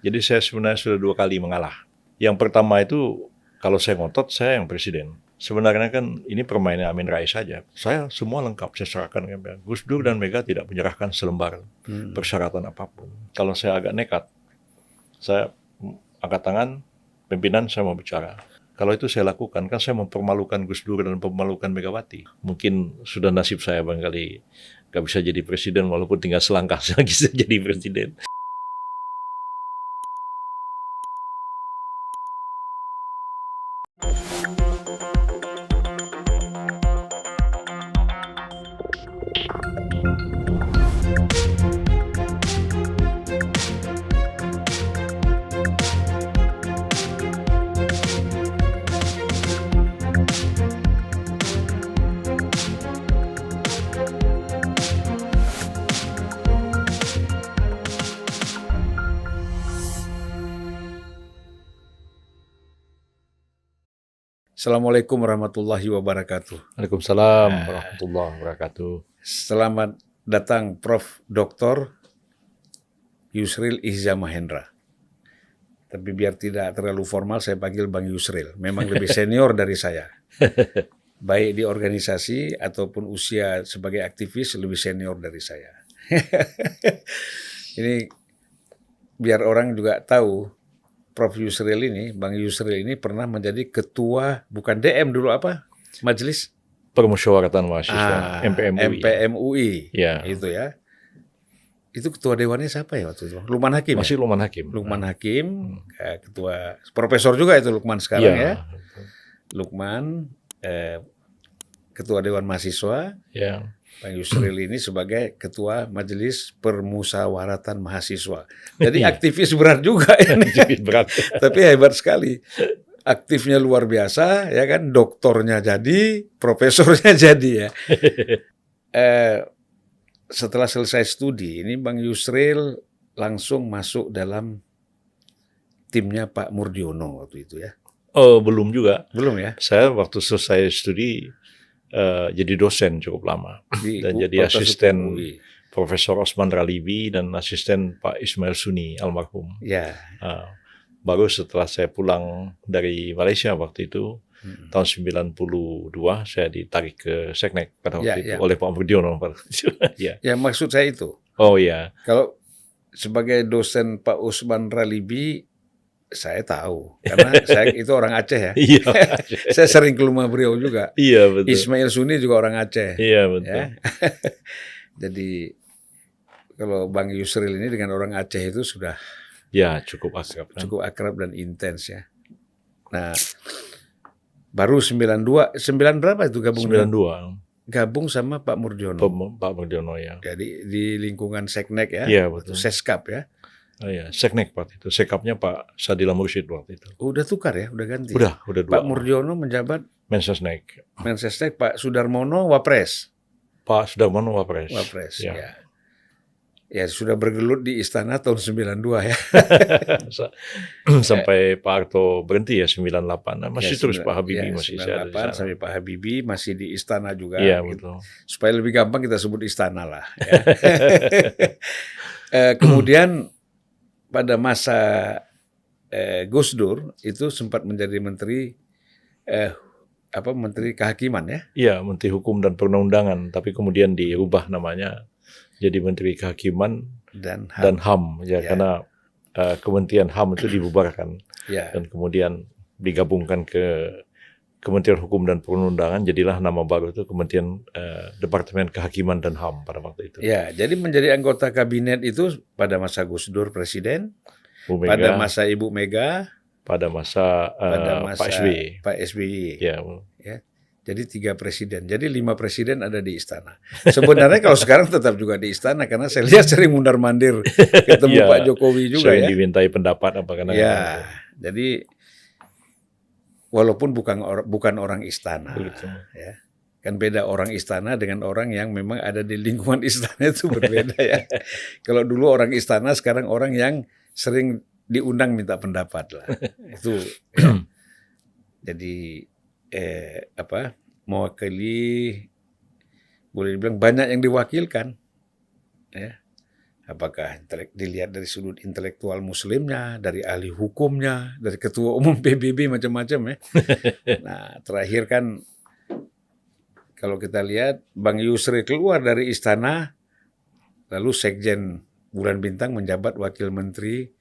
Jadi saya sebenarnya sudah 2 kali mengalah. Yang pertama itu kalau saya ngotot, saya yang presiden. Sebenarnya kan ini permainan Amin Rais saja. Saya semua lengkap, saya serahkan. Gus Dur dan Mega tidak menyerahkan selembar persyaratan apapun. Kalau saya agak nekat, saya angkat tangan, pimpinan saya mau bicara. Kalau itu saya lakukan, kan saya mempermalukan Gus Dur dan mempermalukan Megawati. Mungkin sudah nasib saya barangkali gak bisa jadi presiden, walaupun tinggal selangkah lagi saya jadi presiden. Assalamualaikum warahmatullahi wabarakatuh. Waalaikumsalam warahmatullahi wabarakatuh. Selamat datang Prof. Dr. Yusril Ihza Mahendra. Tapi biar tidak terlalu formal, saya panggil Bang Yusril. Memang lebih senior dari saya. Baik di organisasi ataupun usia sebagai aktivis lebih senior dari saya. Ini biar orang juga tahu, Prof. Yusril ini, Bang Yusril ini pernah menjadi ketua, bukan DM dulu apa? Majelis Permusyawaratan Mahasiswa, MPMUI. MPMUI, Ya. itu ya. Itu ketua dewannya siapa ya waktu itu? Lukman Hakim. Masih Ya? Lukman Hakim. Lukman Hakim, ketua, profesor juga itu Lukman sekarang ya. Lukman, ketua Dewan Mahasiswa. Ya. Bang Yusril ini sebagai ketua Majelis Permusyawaratan Mahasiswa. Jadi aktivis berat juga ini. Berat. Tapi hebat sekali. Aktifnya luar biasa, ya kan? Doktornya jadi, profesornya jadi ya. Setelah selesai studi, ini Bang Yusril langsung masuk dalam timnya Pak Murdiono waktu itu ya. Oh, belum juga. Belum ya? Saya waktu selesai studi jadi dosen cukup lama dan jadi asisten Profesor Osman Ralibi dan asisten Pak Ismail Suni almarhum. Ya. Baru setelah saya pulang dari Malaysia waktu itu tahun 92 saya ditarik ke Seknek pada waktu itu oleh Pak Murdiono. Ya, maksud saya itu. Oh ya. Kalau sebagai dosen Pak Osman Ralibi saya tahu, karena saya itu orang Aceh ya. Iya. Saya sering ke rumah beliau juga. Iya, betul. Ismail Suni juga orang Aceh. Iya, betul. Ya. Jadi kalau Bang Yusril ini dengan orang Aceh itu sudah cukup akrab. Cukup akrab dan intens ya. Nah, baru 92, 9 berapa itu gabung? 92. Gabung sama Pak Murdiono. Pak Murdiono ya. Jadi di lingkungan Seknek ya. Iya, betul. Seskap ya. Oh ya, Seknek waktu itu. Sekapnya Pak Sadila Mursyid waktu itu. Udah tukar ya, udah ganti. Udah dua. Pak Murdiono menjabat Mensesnek. Pak Sudarmono Wapres. Pak Sudarmono Wapres. Ya. Ya sudah bergelut di istana tahun 92 ya. Sampai Pak Harto berhenti ya 98. Masih terus Pak Habibie masih 98 sampai Pak Habibie masih di istana juga. Iya, betul. Supaya lebih gampang kita sebut istana lah ya. Kemudian pada masa Gus Dur itu sempat menjadi menteri Menteri Kehakiman ya? Iya, Menteri Hukum dan Perundang-undangan, tapi kemudian dirubah namanya jadi Menteri Kehakiman dan HAM ya. Karena Kementerian HAM itu dibubarkan dan kemudian digabungkan ke Kementerian Hukum dan Perundang-undangan, jadilah nama baru itu Kementerian Departemen Kehakiman dan HAM pada waktu itu. Ya, jadi menjadi anggota kabinet itu pada masa Gus Dur presiden, pada masa Ibu Mega, pada masa Pak SBY. Pak SBY. Ya. Jadi 3 presiden. Jadi 5 presiden ada di istana. Sebenarnya kalau sekarang tetap juga di istana karena saya lihat sering mundar-mandir ketemu Pak Jokowi juga sering ya. Dimintai pendapat apa karena. Ya. Jadi walaupun bukan orang istana. Begitu. Ya. Kan beda orang istana dengan orang yang memang ada di lingkungan istana itu berbeda ya. Kalau dulu orang istana, sekarang orang yang sering diundang minta pendapat lah. Itu ya. Jadi mewakili, boleh dibilang banyak yang diwakilkan ya. Apakah dilihat dari sudut intelektual muslimnya, dari ahli hukumnya, dari ketua umum PBB macam-macam ya. Nah, terakhir kan kalau kita lihat Bang Yusril keluar dari istana, lalu Sekjen Bulan Bintang menjabat wakil menteri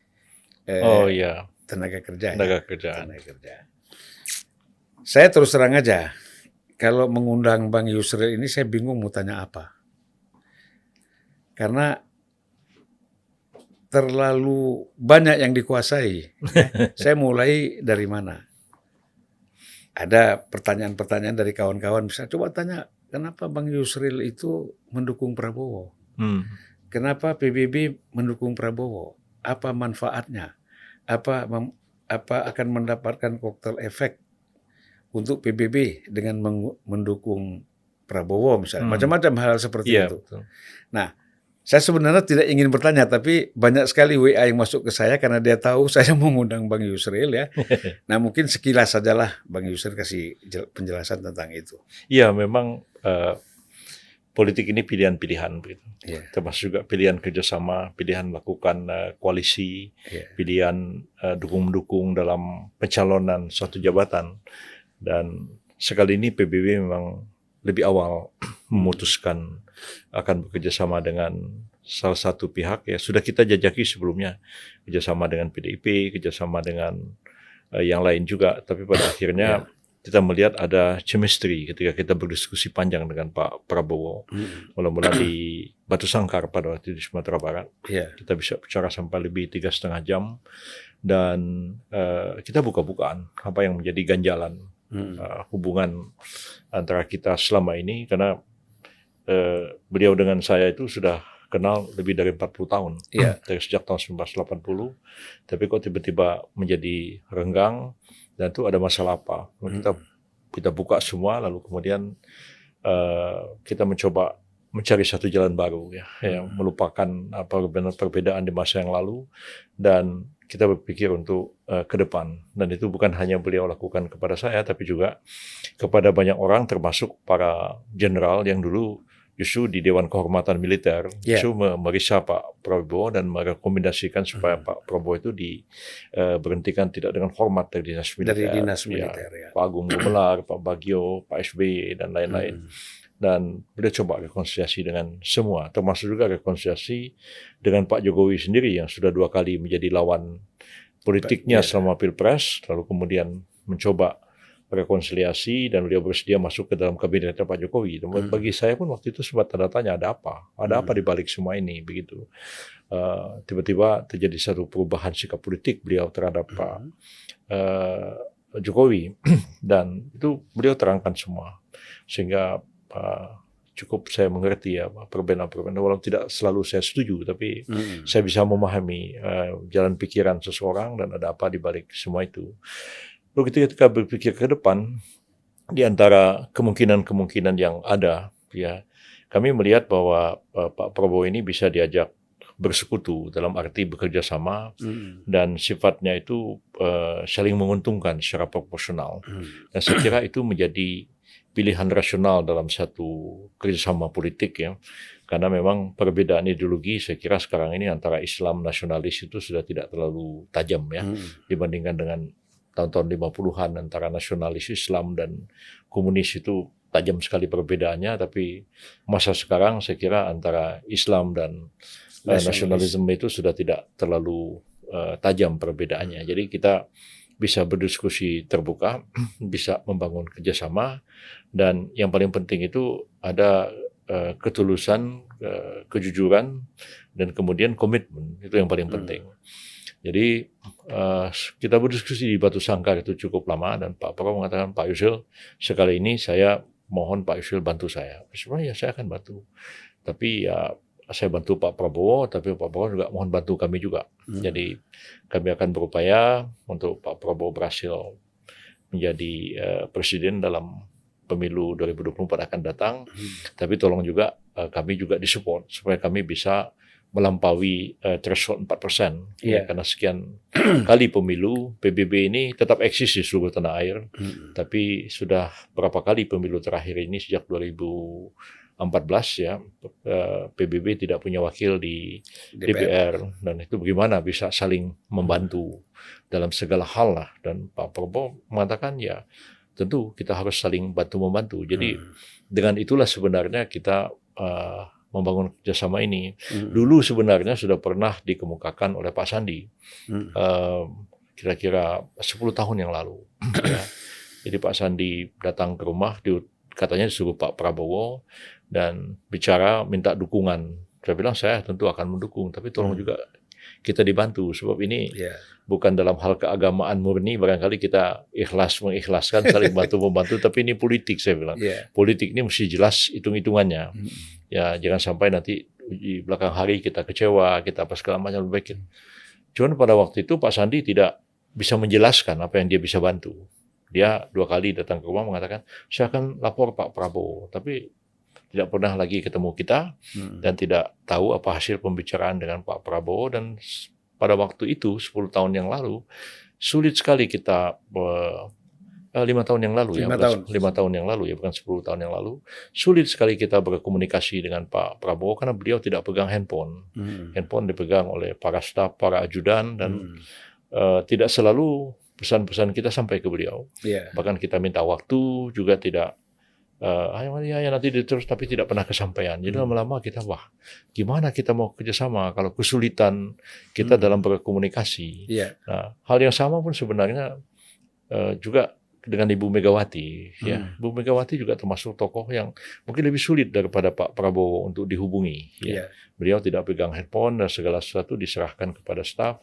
Oh iya, tenaga kerja ya. tenaga kerjaan. Tenaga kerja. Saya terus terang aja, kalau mengundang Bang Yusril ini saya bingung mau tanya apa. Karena terlalu banyak yang dikuasai. Saya mulai dari mana? Ada pertanyaan-pertanyaan dari kawan-kawan, bisa coba tanya, kenapa Bang Yusril itu mendukung Prabowo? Kenapa PBB mendukung Prabowo? Apa manfaatnya? Apa akan mendapatkan koktel efek untuk PBB dengan mendukung Prabowo misalnya? Macam-macam hal seperti itu. Betul. Nah, saya sebenarnya tidak ingin bertanya, tapi banyak sekali WA yang masuk ke saya karena dia tahu saya mau ngundang Bang Yusril ya. Nah, mungkin sekilas sajalah Bang Yusril kasih penjelasan tentang itu. Iya, memang politik ini pilihan-pilihan begitu. Yeah. Termasuk juga pilihan kerjasama, pilihan melakukan koalisi, pilihan dukung-mendukung dalam pencalonan suatu jabatan. Dan sekali ini PBB memang lebih awal memutuskan akan bekerjasama dengan salah satu pihak ya sudah kita jajaki sebelumnya, kerjasama dengan PDIP, kerjasama dengan yang lain juga, tapi pada akhirnya kita melihat ada chemistry ketika kita berdiskusi panjang dengan Pak Prabowo. Mula-mula di Batu Sangkar pada waktu di Sumatera Barat. Kita bisa bicara sampai lebih 3,5 jam dan kita buka-bukaan apa yang menjadi ganjalan hubungan antara kita selama ini, karena beliau dengan saya itu sudah kenal lebih dari 40 tahun, dari sejak tahun 1980, tapi kok tiba-tiba menjadi renggang, dan itu ada masalah apa. Kita buka semua, lalu kemudian kita mencoba mencari satu jalan baru yang melupakan perbedaan di masa yang lalu, dan kita berpikir untuk ke depan. Dan itu bukan hanya beliau lakukan kepada saya, tapi juga kepada banyak orang, termasuk para jenderal yang dulu justru di Dewan Kehormatan Militer justru memeriksa Pak Prabowo dan merekomendasikan supaya Pak Prabowo itu diberhentikan tidak dengan hormat dari dinas militer. Dari dinas militer, Pak Agung Gumelar, Pak Bagio, Pak SBY, dan lain-lain. Dan beliau coba rekonsiliasi dengan semua, termasuk juga rekonsiliasi dengan Pak Jokowi sendiri yang sudah 2 kali menjadi lawan politiknya selama Pilpres, lalu kemudian mencoba rekonsiliasi dan beliau bersedia masuk ke dalam kabinet Pak Jokowi. Dan bagi saya pun waktu itu sempat tanda tanya, ada apa di balik semua ini begitu. Tiba-tiba terjadi satu perubahan sikap politik beliau terhadap Pak Jokowi dan itu beliau terangkan semua, sehingga cukup saya mengerti perbedaan-perbedaan, walau tidak selalu saya setuju, tapi saya bisa memahami jalan pikiran seseorang dan ada apa di balik semua itu. Lalu ketika berpikir ke depan, di antara kemungkinan-kemungkinan yang ada, kami melihat bahwa Pak Prabowo ini bisa diajak bersekutu dalam arti bekerja sama dan sifatnya itu saling menguntungkan secara proporsional. Dan saya kira itu menjadi pilihan rasional dalam satu kerjasama politik karena memang perbedaan ideologi saya kira sekarang ini antara Islam nasionalis itu sudah tidak terlalu tajam dibandingkan dengan tahun-tahun 50-an antara nasionalis Islam dan komunis itu tajam sekali perbedaannya, tapi masa sekarang saya kira antara Islam dan nasionalisme itu sudah tidak terlalu tajam perbedaannya. Jadi kita bisa berdiskusi terbuka, bisa membangun kerjasama, dan yang paling penting itu ada ketulusan, kejujuran, dan kemudian komitmen. Itu yang paling penting. Jadi kita berdiskusi di Batu Sangkar itu cukup lama, dan Pak Prabowo mengatakan, Pak Yusril, sekali ini saya mohon Pak Yusril bantu saya. Sebenarnya saya akan bantu. Tapi saya bantu Pak Prabowo, tapi Pak Prabowo juga mohon bantu kami juga. Jadi kami akan berupaya untuk Pak Prabowo berhasil menjadi presiden dalam pemilu 2024 akan datang. Tapi tolong juga kami juga disupport supaya kami bisa melampaui threshold 4%. Karena sekian kali pemilu, PBB ini tetap eksis di seluruh tanah air. Tapi sudah berapa kali pemilu terakhir ini sejak 2014 ya, PBB tidak punya wakil di DPR, dan itu bagaimana bisa saling membantu dalam segala hal lah. Dan Pak Prabowo mengatakan ya tentu kita harus saling bantu-membantu. Jadi dengan itulah sebenarnya kita membangun kerjasama ini. Dulu sebenarnya sudah pernah dikemukakan oleh Pak Sandi, kira-kira 10 tahun yang lalu. Ya. Jadi Pak Sandi datang ke rumah, katanya disuruh Pak Prabowo dan bicara minta dukungan. Saya bilang saya tentu akan mendukung, tapi tolong juga kita dibantu, sebab ini bukan dalam hal keagamaan murni, barangkali kita mengikhlaskan saling bantu-membantu, tapi ini politik, saya bilang. Politik ini mesti jelas hitung-hitungannya. Ya, jangan sampai nanti di belakang hari kita kecewa, kita apa segala macam lebih baik. Cuman pada waktu itu Pak Sandi tidak bisa menjelaskan apa yang dia bisa bantu. Dia 2 kali datang ke rumah mengatakan, saya akan lapor Pak Prabowo, tapi tidak pernah lagi ketemu kita dan tidak tahu apa hasil pembicaraan dengan Pak Prabowo. Dan pada waktu itu 10 tahun yang lalu sulit sekali kita 5 tahun yang lalu 5 tahun yang lalu ya, bukan 10 tahun yang lalu, sulit sekali kita berkomunikasi dengan Pak Prabowo karena beliau tidak pegang handphone. Handphone dipegang oleh para staf, para ajudan, dan tidak selalu pesan-pesan kita sampai ke beliau. Bahkan kita minta waktu juga tidak, nanti terus, tapi tidak pernah kesampaian. Jadi lama-lama kita, gimana kita mau kerjasama kalau kesulitan kita dalam berkomunikasi. Nah, hal yang sama pun sebenarnya juga dengan Ibu Megawati. Ya, Ibu Megawati juga termasuk tokoh yang mungkin lebih sulit daripada Pak Prabowo untuk dihubungi. Beliau tidak pegang handphone dan segala sesuatu diserahkan kepada staf.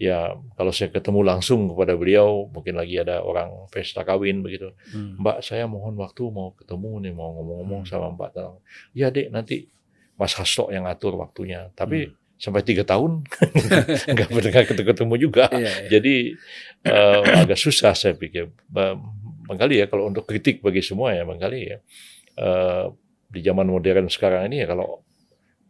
Ya, kalau saya ketemu langsung kepada beliau, mungkin lagi ada orang pesta kawin begitu. Mbak, saya mohon waktu mau ketemu nih, mau ngomong-ngomong sama Mbak. Ya Dek, nanti Mas Hasto yang atur waktunya. Tapi sampai 3 tahun nggak pernah ketemu juga. Jadi agak susah saya pikir. Barangkali ya kalau untuk kritik bagi semua ya, barangkali ya di zaman modern sekarang ini ya, kalau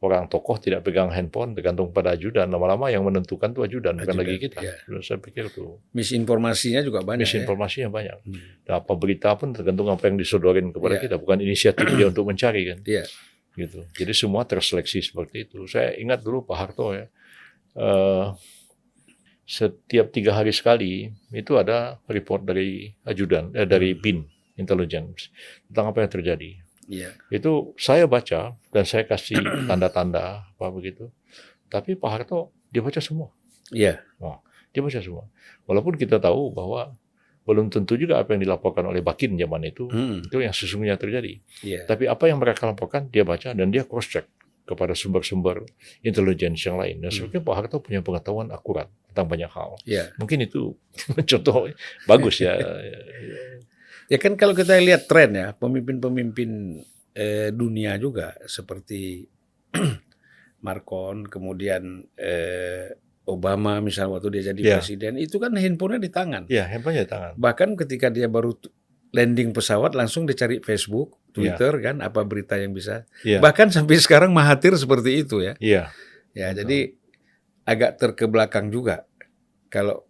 orang tokoh tidak pegang handphone, tergantung pada ajudan. Lama-lama yang menentukan itu ajudan, bukan lagi kita. Saya pikir itu. Misinformasinya juga banyak. Misinformasinya banyak. Dan apa berita pun tergantung apa yang disodorin kepada kita, bukan inisiatif dia untuk mencari kan. Gitu. Jadi semua terseleksi seperti itu. Saya ingat dulu Pak Harto ya, setiap 3 hari sekali itu ada report dari ajudan, dari BIN Intelligence tentang apa yang terjadi. Itu saya baca dan saya kasih tanda-tanda apa begitu. Tapi Pak Harto dia baca semua. Dia baca semua. Walaupun kita tahu bahwa belum tentu juga apa yang dilaporkan oleh Bakin zaman itu yang sesungguhnya terjadi. Tapi apa yang mereka laporkan dia baca dan dia cross check kepada sumber-sumber intelligence yang lain. Dan sebenarnya Pak Harto punya pengetahuan akurat tentang banyak hal. Mungkin itu contoh bagus ya. Ya kan kalau kita lihat tren ya, pemimpin-pemimpin dunia juga seperti Marcon, kemudian Obama misalnya waktu dia jadi presiden, itu kan handphonenya di tangan. Handphonenya di tangan. Bahkan ketika dia baru landing pesawat langsung dicari Facebook, Twitter kan, apa berita yang bisa. Bahkan sampai sekarang Mahathir seperti itu ya. Jadi agak terkebelakang juga kalau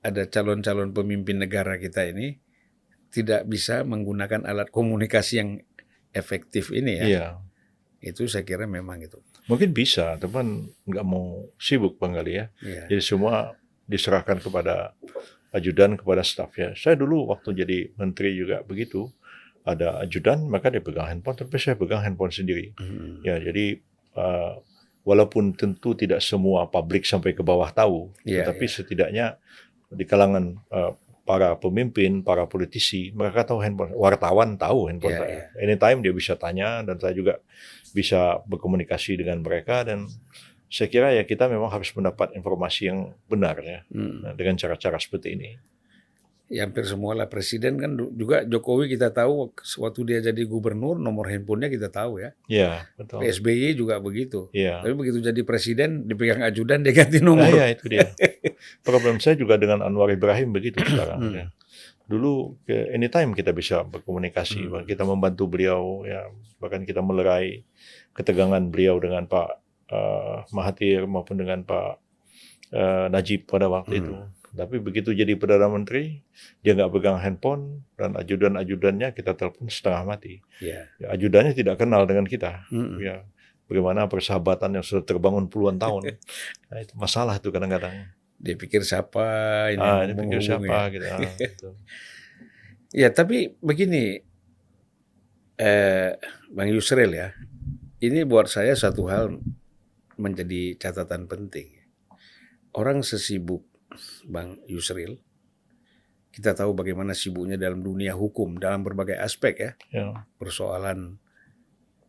ada calon-calon pemimpin negara kita ini tidak bisa menggunakan alat komunikasi yang efektif ini ya. Itu saya kira memang itu. Mungkin bisa, teman nggak mau sibuk barangkali ya. Jadi semua diserahkan kepada ajudan, kepada staf ya. Saya dulu waktu jadi menteri juga begitu. Ada ajudan, maka dia pegang handphone, tapi saya pegang handphone sendiri. Ya, jadi walaupun tentu tidak semua publik sampai ke bawah tahu, tetapi setidaknya di kalangan para pemimpin, para politisi, mereka tahu handphone. Wartawan tahu handphone saya. Anytime dia bisa tanya, dan saya juga bisa berkomunikasi dengan mereka. Dan saya kira ya kita memang harus mendapat informasi yang benar ya, dengan cara-cara seperti ini. Ya, hampir semua lah presiden kan juga. Jokowi kita tahu waktu dia jadi gubernur nomor handphonenya kita tahu ya. Betul. SBY juga begitu. Tapi begitu jadi presiden dipegang ajudan dia ganti nomor. Itu dia. Problem saya juga dengan Anwar Ibrahim begitu sekarang. Ya. Dulu anytime kita bisa berkomunikasi, kita membantu beliau ya, bahkan kita melerai ketegangan beliau dengan Pak Mahathir maupun dengan Pak Najib pada waktu itu. Tapi begitu jadi Perdana Menteri, dia nggak pegang handphone, dan ajudan-ajudannya kita telepon setengah mati. Ya. Ya, ajudannya tidak kenal dengan kita. Mm-mm. Ya, bagaimana persahabatan yang sudah terbangun puluhan tahun. Nah, itu masalah tuh kadang-kadang. Dia pikir siapa ini yang Ini pikir menghubungi. siapa gitu. Gitu. Ya, tapi begini, Bang Yusril ya, ini buat saya satu hal menjadi catatan penting. Orang sesibuk Bang Yusril, kita tahu bagaimana sibuknya dalam dunia hukum, dalam berbagai aspek ya. Ya. Persoalan,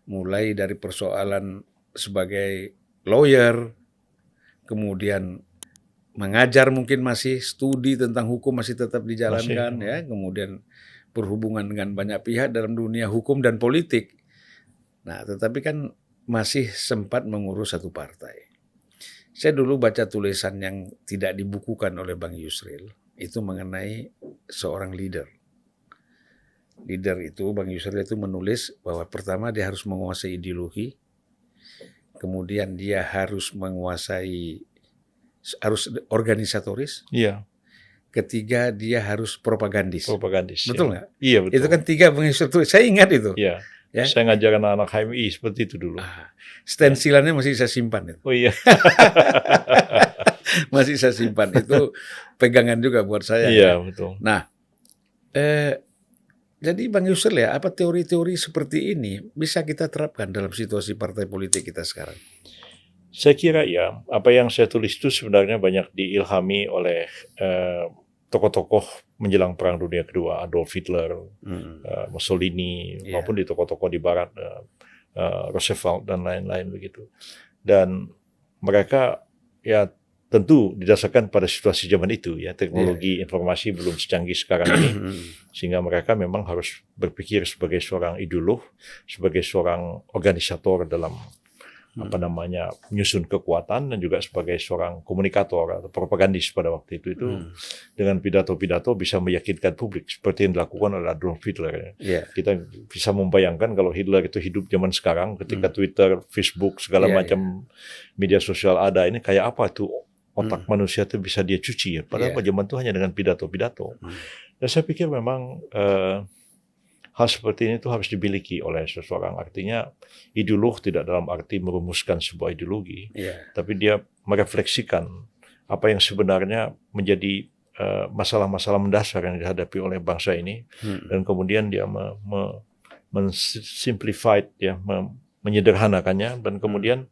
mulai dari persoalan sebagai lawyer, kemudian mengajar mungkin masih, studi tentang hukum masih tetap dijalankan ya, kemudian berhubungan dengan banyak pihak dalam dunia hukum dan politik. Nah, tetapi kan masih sempat mengurus satu partai. Saya dulu baca tulisan yang tidak dibukukan oleh Bang Yusril, itu mengenai seorang leader. Leader itu, Bang Yusril itu menulis bahwa pertama dia harus menguasai ideologi, kemudian dia harus menguasai, harus organisatoris, Iya, ketiga dia harus propagandis. propagandis. Betul ya. nggak? Iya, betul. Itu kan tiga Bang Yusril tulis. Saya ingat itu. Iya. Ya. Saya ngajar anak-anak HMI seperti itu dulu. Stensilannya masih saya simpan itu. Oh iya. Masih saya simpan. Itu pegangan juga buat saya. Iya, betul. Nah, jadi Bang Yusril ya, apa teori-teori seperti ini bisa kita terapkan dalam situasi partai politik kita sekarang? Saya kira ya, apa yang saya tulis itu sebenarnya banyak diilhami oleh tokoh-tokoh menjelang Perang Dunia Kedua, Adolf Hitler, Mussolini, maupun di tokoh-tokoh di Barat, Roosevelt dan lain-lain begitu. Dan mereka ya tentu didasarkan pada situasi zaman itu ya, teknologi informasi belum secanggih sekarang ini, sehingga mereka memang harus berpikir sebagai seorang ideolog, sebagai seorang organisator dalam menyusun kekuatan, dan juga sebagai seorang komunikator atau propagandis pada waktu itu dengan pidato-pidato bisa meyakinkan publik seperti yang dilakukan oleh Adolf Hitler. Kita bisa membayangkan kalau Hitler itu hidup zaman sekarang ketika Twitter, Facebook, segala macam media sosial ada, ini kayak apa tuh otak manusia itu bisa dia cuci ya. Padahal zaman itu hanya dengan pidato-pidato. Dan saya pikir memang hal seperti ini tuh harus dimiliki oleh seseorang. Artinya ideolog tidak dalam arti merumuskan sebuah ideologi, tapi dia merefleksikan apa yang sebenarnya menjadi masalah-masalah mendasar yang dihadapi oleh bangsa ini, dan kemudian dia mensimplified ya, menyederhanakannya, dan kemudian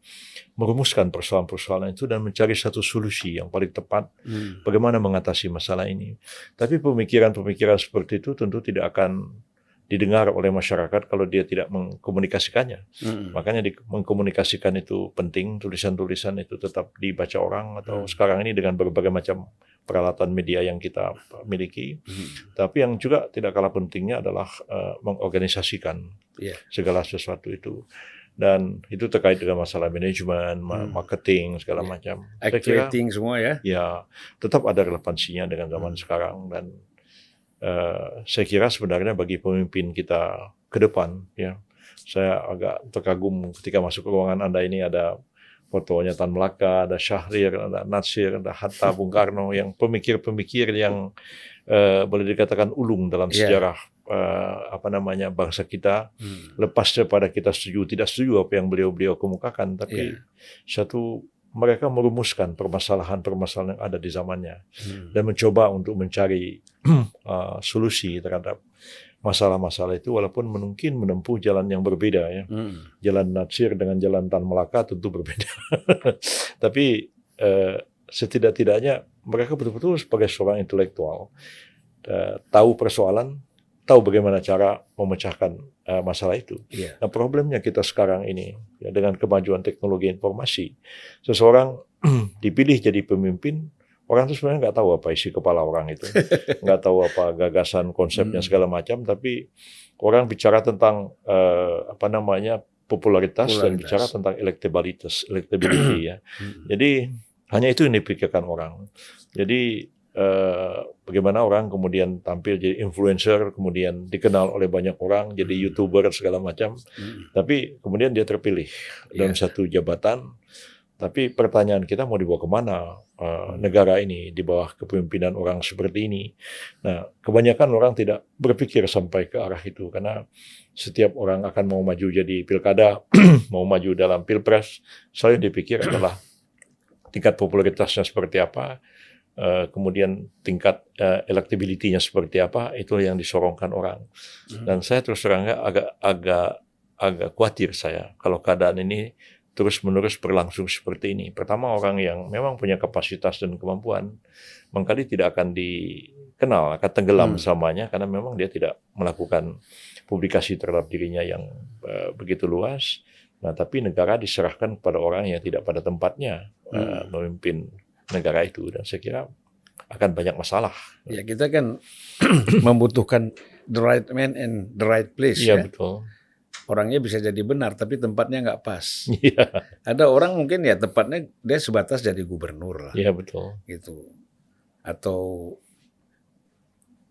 merumuskan persoalan-persoalan itu dan mencari satu solusi yang paling tepat bagaimana mengatasi masalah ini. Tapi pemikiran-pemikiran seperti itu tentu tidak akan didengar oleh masyarakat kalau dia tidak mengkomunikasikannya. Makanya mengkomunikasikan itu penting, tulisan-tulisan itu tetap dibaca orang, atau sekarang ini dengan berbagai macam peralatan media yang kita miliki. Tapi yang juga tidak kalah pentingnya adalah mengorganisasikan segala sesuatu itu. Dan itu terkait dengan masalah manajemen, marketing, segala macam. Activating semua ya? Ya, tetap ada relevansinya dengan zaman sekarang. Dan saya kira sebenarnya bagi pemimpin kita ke depan, ya, saya agak terkagum ketika masuk ke ruangan Anda ini ada fotonya Tan Melaka, ada Syahrir, ada Natsir, ada Hatta, Bung Karno, yang pemikir-pemikir yang boleh dikatakan ulung dalam sejarah bangsa kita. Lepas daripada kita setuju tidak setuju apa yang beliau-beliau kemukakan, tapi mereka merumuskan permasalahan-permasalahan yang ada di zamannya dan mencoba untuk mencari solusi terhadap masalah-masalah itu, walaupun mungkin menempuh jalan yang berbeda ya. Jalan Natsir dengan jalan Tan Melaka tentu berbeda. Tapi setidak-tidaknya mereka betul-betul sebagai seorang intelektual tahu persoalan, tahu bagaimana cara memecahkan masalah itu. Nah, problemnya kita sekarang ini ya, dengan kemajuan teknologi informasi, seseorang dipilih jadi pemimpin, orang itu sebenarnya nggak tahu apa isi kepala orang itu, nggak tahu apa gagasan, konsepnya segala macam, tapi orang bicara tentang popularitas dan bicara tentang electability ya. Jadi hanya itu yang dipikirkan orang. Jadi bagaimana orang kemudian tampil jadi influencer, kemudian dikenal oleh banyak orang, jadi YouTuber segala macam, tapi kemudian dia terpilih dalam satu jabatan, Tapi pertanyaan kita mau dibawa kemana negara ini di bawah kepemimpinan orang seperti ini. Nah, kebanyakan orang tidak berpikir sampai ke arah itu karena setiap orang akan mau maju jadi pilkada, mau maju dalam pilpres, selalu dipikir adalah tingkat popularitasnya seperti apa, kemudian tingkat electability-nya seperti apa, itu yang disorongkan orang. Dan saya terus terang agak khawatir saya kalau keadaan ini terus-menerus berlangsung seperti ini. Pertama, orang yang memang punya kapasitas dan kemampuan, mengkali tidak akan dikenal, akan tenggelam selamanya, karena memang dia tidak melakukan publikasi terhadap dirinya yang begitu luas. Nah, tapi negara diserahkan pada orang yang tidak pada tempatnya memimpin negara itu. Dan saya kira akan banyak masalah. Ya, kita kan membutuhkan the right man and the right place. Iya, ya. betul. Orangnya bisa jadi benar, tapi tempatnya nggak pas. Iya. Ada orang mungkin ya tempatnya dia sebatas jadi gubernur lah. Iya, betul. Gitu. Atau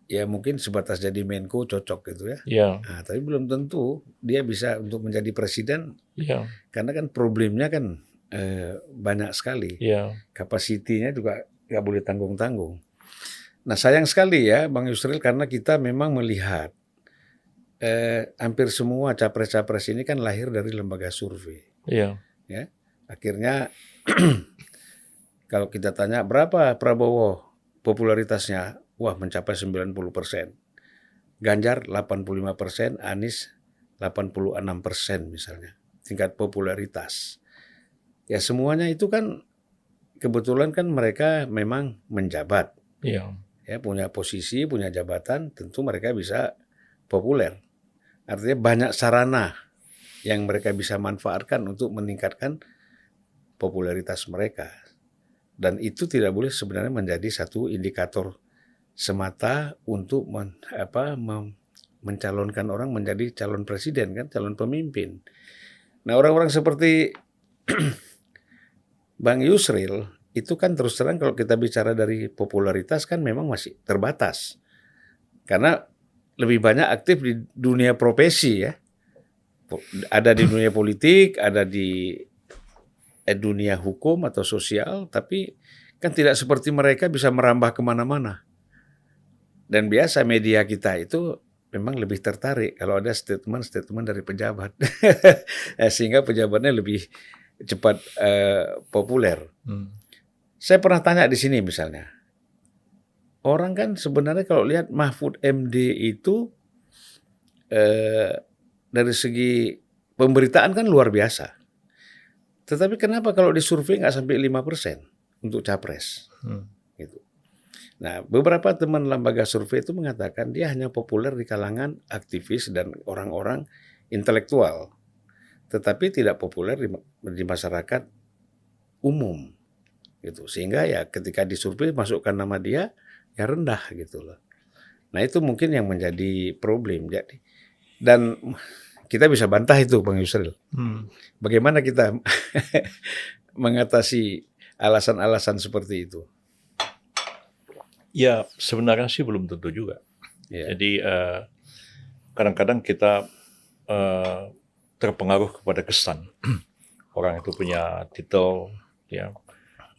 ya mungkin sebatas jadi Menko cocok gitu ya. Iya. Nah, tapi belum tentu dia bisa untuk menjadi presiden. Iya. Karena kan problemnya kan banyak sekali. Iya. Kapasitinya juga nggak boleh tanggung-tanggung. Nah, sayang sekali ya Bang Yusril, karena kita memang melihat hampir semua capres-capres ini kan lahir dari lembaga survei. Iya. Ya, akhirnya kalau kita tanya berapa Prabowo popularitasnya, wah mencapai 90%. Ganjar 85%, Anies 86% misalnya, tingkat popularitas. Ya semuanya itu kan kebetulan kan mereka memang menjabat. Iya. Ya, punya posisi, punya jabatan, tentu mereka bisa populer. Artinya banyak sarana yang mereka bisa manfaatkan untuk meningkatkan popularitas mereka. Dan itu tidak boleh sebenarnya menjadi satu indikator semata untuk mencalonkan orang menjadi calon presiden, kan, calon pemimpin. Nah, orang-orang seperti Bang Yusril itu kan terus terang kalau kita bicara dari popularitas kan memang masih terbatas. Karena lebih banyak aktif di dunia profesi ya. Ada di dunia politik, ada di dunia hukum atau sosial, tapi kan tidak seperti mereka bisa merambah kemana-mana. Dan biasa media kita itu memang lebih tertarik kalau ada statement dari pejabat. Sehingga pejabatnya lebih cepat populer. Saya pernah tanya di sini misalnya, orang kan sebenarnya kalau lihat Mahfud MD itu dari segi pemberitaan kan luar biasa. Tetapi kenapa kalau disurvei nggak sampai 5% untuk capres? Gitu. Nah, beberapa teman lembaga survei itu mengatakan dia hanya populer di kalangan aktivis dan orang-orang intelektual, tetapi tidak populer di masyarakat umum. Gitu. Sehingga ya ketika disurvei masukkan nama dia, ya rendah gitu loh. Nah itu mungkin yang menjadi problem. Dan kita bisa bantah itu Bang Yusril. Bagaimana kita mengatasi alasan-alasan seperti itu? Ya sebenarnya sih belum tentu juga. Ya. Jadi kadang-kadang kita terpengaruh kepada kesan. Orang itu punya titel, ya,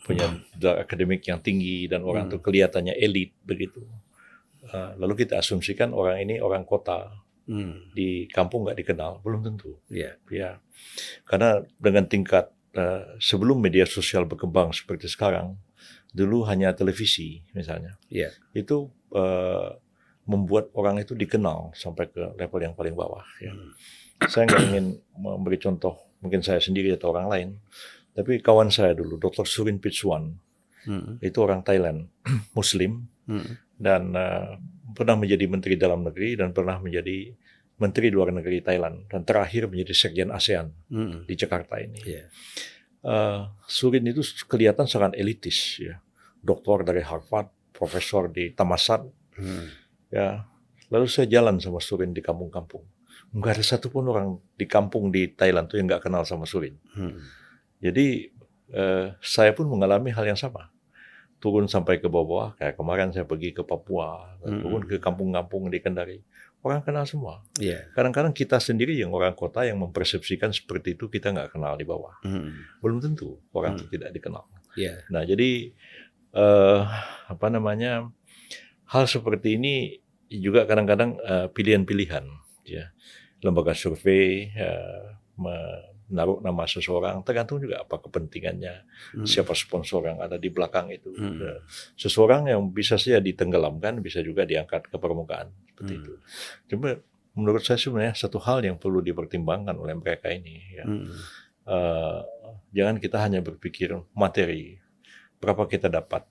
punya gelar akademik yang tinggi dan orang itu kelihatannya elit begitu. Lalu kita asumsikan orang ini orang kota, di kampung nggak dikenal, belum tentu. Ya. Ya, karena dengan tingkat sebelum media sosial berkembang seperti sekarang, dulu hanya televisi misalnya, itu membuat orang itu dikenal sampai ke level yang paling bawah. Ya. Saya nggak ingin memberi contoh, mungkin saya sendiri atau orang lain. Tapi kawan saya dulu, Dr. Surin Pitsuwan, itu orang Thailand, Muslim, dan pernah menjadi Menteri Dalam Negeri dan pernah menjadi Menteri Luar Negeri Thailand, dan terakhir menjadi Sekjen ASEAN di Jakarta ini. Surin itu kelihatan sangat elitis, ya, doktor dari Harvard, profesor di Thammasat, ya. Lalu saya jalan sama Surin di kampung-kampung, nggak ada satupun orang di kampung di Thailand tuh yang nggak kenal sama Surin. Jadi saya pun mengalami hal yang sama. Turun sampai ke bawah, kayak kemarin saya pergi ke Papua, turun ke kampung-kampung di Kendari. orang kenal semua. Iya. Kadang-kadang kita sendiri yang orang kota yang mempersepsikan seperti itu, kita nggak kenal di bawah. Belum tentu orang itu tidak dikenal. Iya. Nah, jadi hal seperti ini juga kadang-kadang pilihan-pilihan, ya. Lembaga survei menaruh nama seseorang, tergantung juga apa kepentingannya, siapa sponsor yang ada di belakang itu. Seseorang yang bisa saja ditenggelamkan, bisa juga diangkat ke permukaan, seperti itu. Cuma menurut saya sebenarnya satu hal yang perlu dipertimbangkan oleh mereka ini, ya. Jangan kita hanya berpikir materi, berapa kita dapat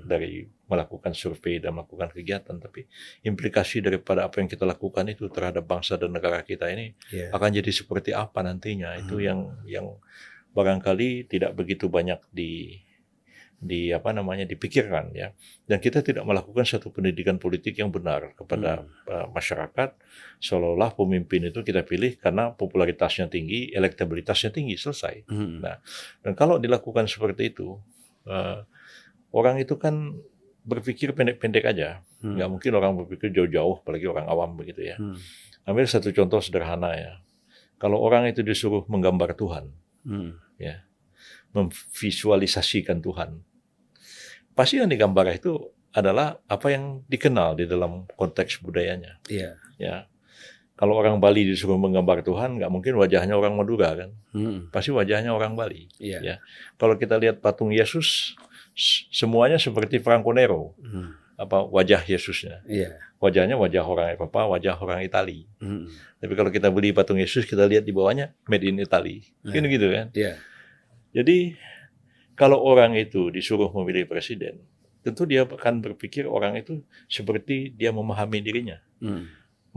dari melakukan survei dan melakukan kegiatan, tapi implikasi daripada apa yang kita lakukan itu terhadap bangsa dan negara kita ini akan jadi seperti apa nantinya. Itu yang barangkali tidak begitu banyak dipikirkan, ya. Dan kita tidak melakukan satu pendidikan politik yang benar kepada masyarakat, seolah-olah pemimpin itu kita pilih karena popularitasnya tinggi, elektabilitasnya tinggi, selesai. Nah, dan kalau dilakukan seperti itu, orang itu kan berpikir pendek-pendek aja. Nggak mungkin orang berpikir jauh-jauh, apalagi orang awam begitu, ya. Ambil satu contoh sederhana, ya. Kalau orang itu disuruh menggambar Tuhan, ya, memvisualisasikan Tuhan, pasti yang digambar itu adalah apa yang dikenal di dalam konteks budayanya. Ya. Kalau orang Bali disuruh menggambar Tuhan, nggak mungkin wajahnya orang Madura, kan? Pasti wajahnya orang Bali. Ya. Kalau kita lihat patung Yesus, semuanya seperti Franco Nero, wajah Yesusnya. Wajahnya wajah orang Eropa, wajah orang Itali. Tapi kalau kita beli patung Yesus, kita lihat di bawahnya made in Italy, gitu kan? Jadi kalau orang itu disuruh memilih presiden, tentu dia akan berpikir orang itu seperti dia memahami dirinya.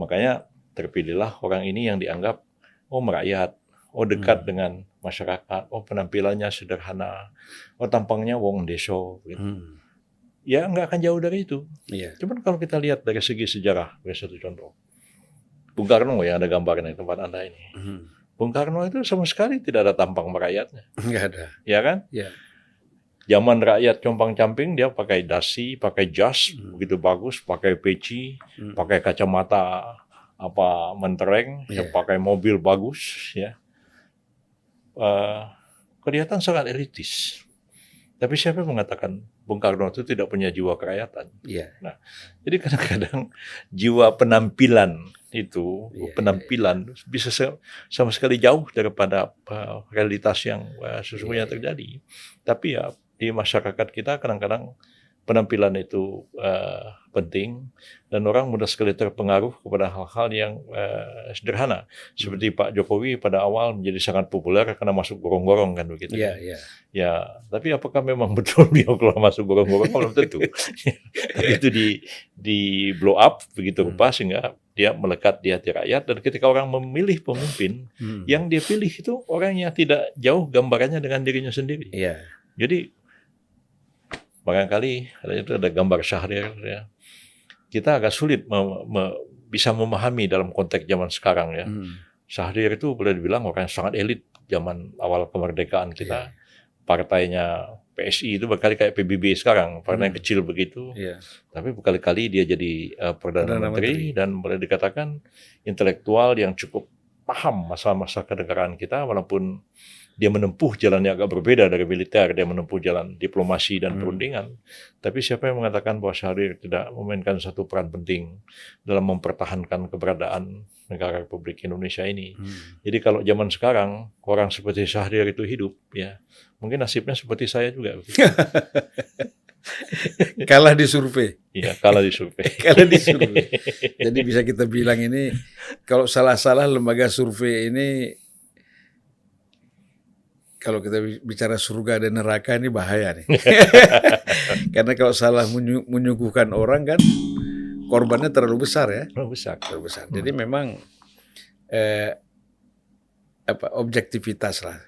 Makanya terpilihlah orang ini yang dianggap merakyat, dekat dengan masyarakat, penampilannya sederhana, tampangnya wong deso, gitu. Ya nggak akan jauh dari itu. Cuman kalau kita lihat dari segi sejarah, satu contoh, Bung Karno yang ada gambarnya di tempat Anda ini. Bung Karno itu sama sekali tidak ada tampang merakyatnya. Nggak ada. Ya kan? Zaman rakyat compang-camping, dia pakai dasi, pakai jas, begitu bagus, pakai peci, pakai kacamata mentereng, pakai mobil bagus, ya. Kelihatan sangat elitis. Tapi siapa yang mengatakan Bung Karno itu tidak punya jiwa kerakyatan? Nah, jadi kadang-kadang jiwa penampilan itu, bisa sama sekali jauh daripada realitas yang sesungguhnya terjadi. Tapi ya di masyarakat kita kadang-kadang penampilan itu penting, dan orang mudah sekali terpengaruh kepada hal-hal yang sederhana. Seperti Pak Jokowi pada awal menjadi sangat populer karena masuk gorong-gorong, kan begitu. Ya, tapi apakah memang betul dia keluar masuk gorong-gorong? Belum tentu. Itu di blow up begitu rupa sehingga dia melekat di hati rakyat, dan ketika orang memilih pemimpin, yang dia pilih itu orang yang tidak jauh gambarannya dengan dirinya sendiri. Jadi barangkali ada gambar Syahrir, ya. Kita agak sulit bisa memahami dalam konteks zaman sekarang, ya. Syahrir itu boleh dibilang orang yang sangat elit zaman awal kemerdekaan kita. Partainya PSI itu berkali kayak PBB sekarang, partai yang kecil begitu. Tapi berkali-kali dia jadi Perdana Menteri, dan boleh dikatakan intelektual yang cukup paham masalah-masalah kenegaraan kita, walaupun dia menempuh jalan yang agak berbeda dari militer, dia menempuh jalan diplomasi dan perundingan. Tapi siapa yang mengatakan bahwa Syahrir tidak memainkan satu peran penting dalam mempertahankan keberadaan negara Republik Indonesia ini? Jadi kalau zaman sekarang orang seperti Syahrir itu hidup, ya mungkin nasibnya seperti saya juga. Kalah di survei. Iya, kalah di survei. Kalah di survei. Jadi bisa kita bilang ini, kalau salah-salah lembaga survei ini, kalau kita bicara surga dan neraka ini bahaya nih. Karena kalau salah menyuguhkan orang kan korbannya terlalu besar, ya. Terlalu besar. Jadi memang objektivitas lah.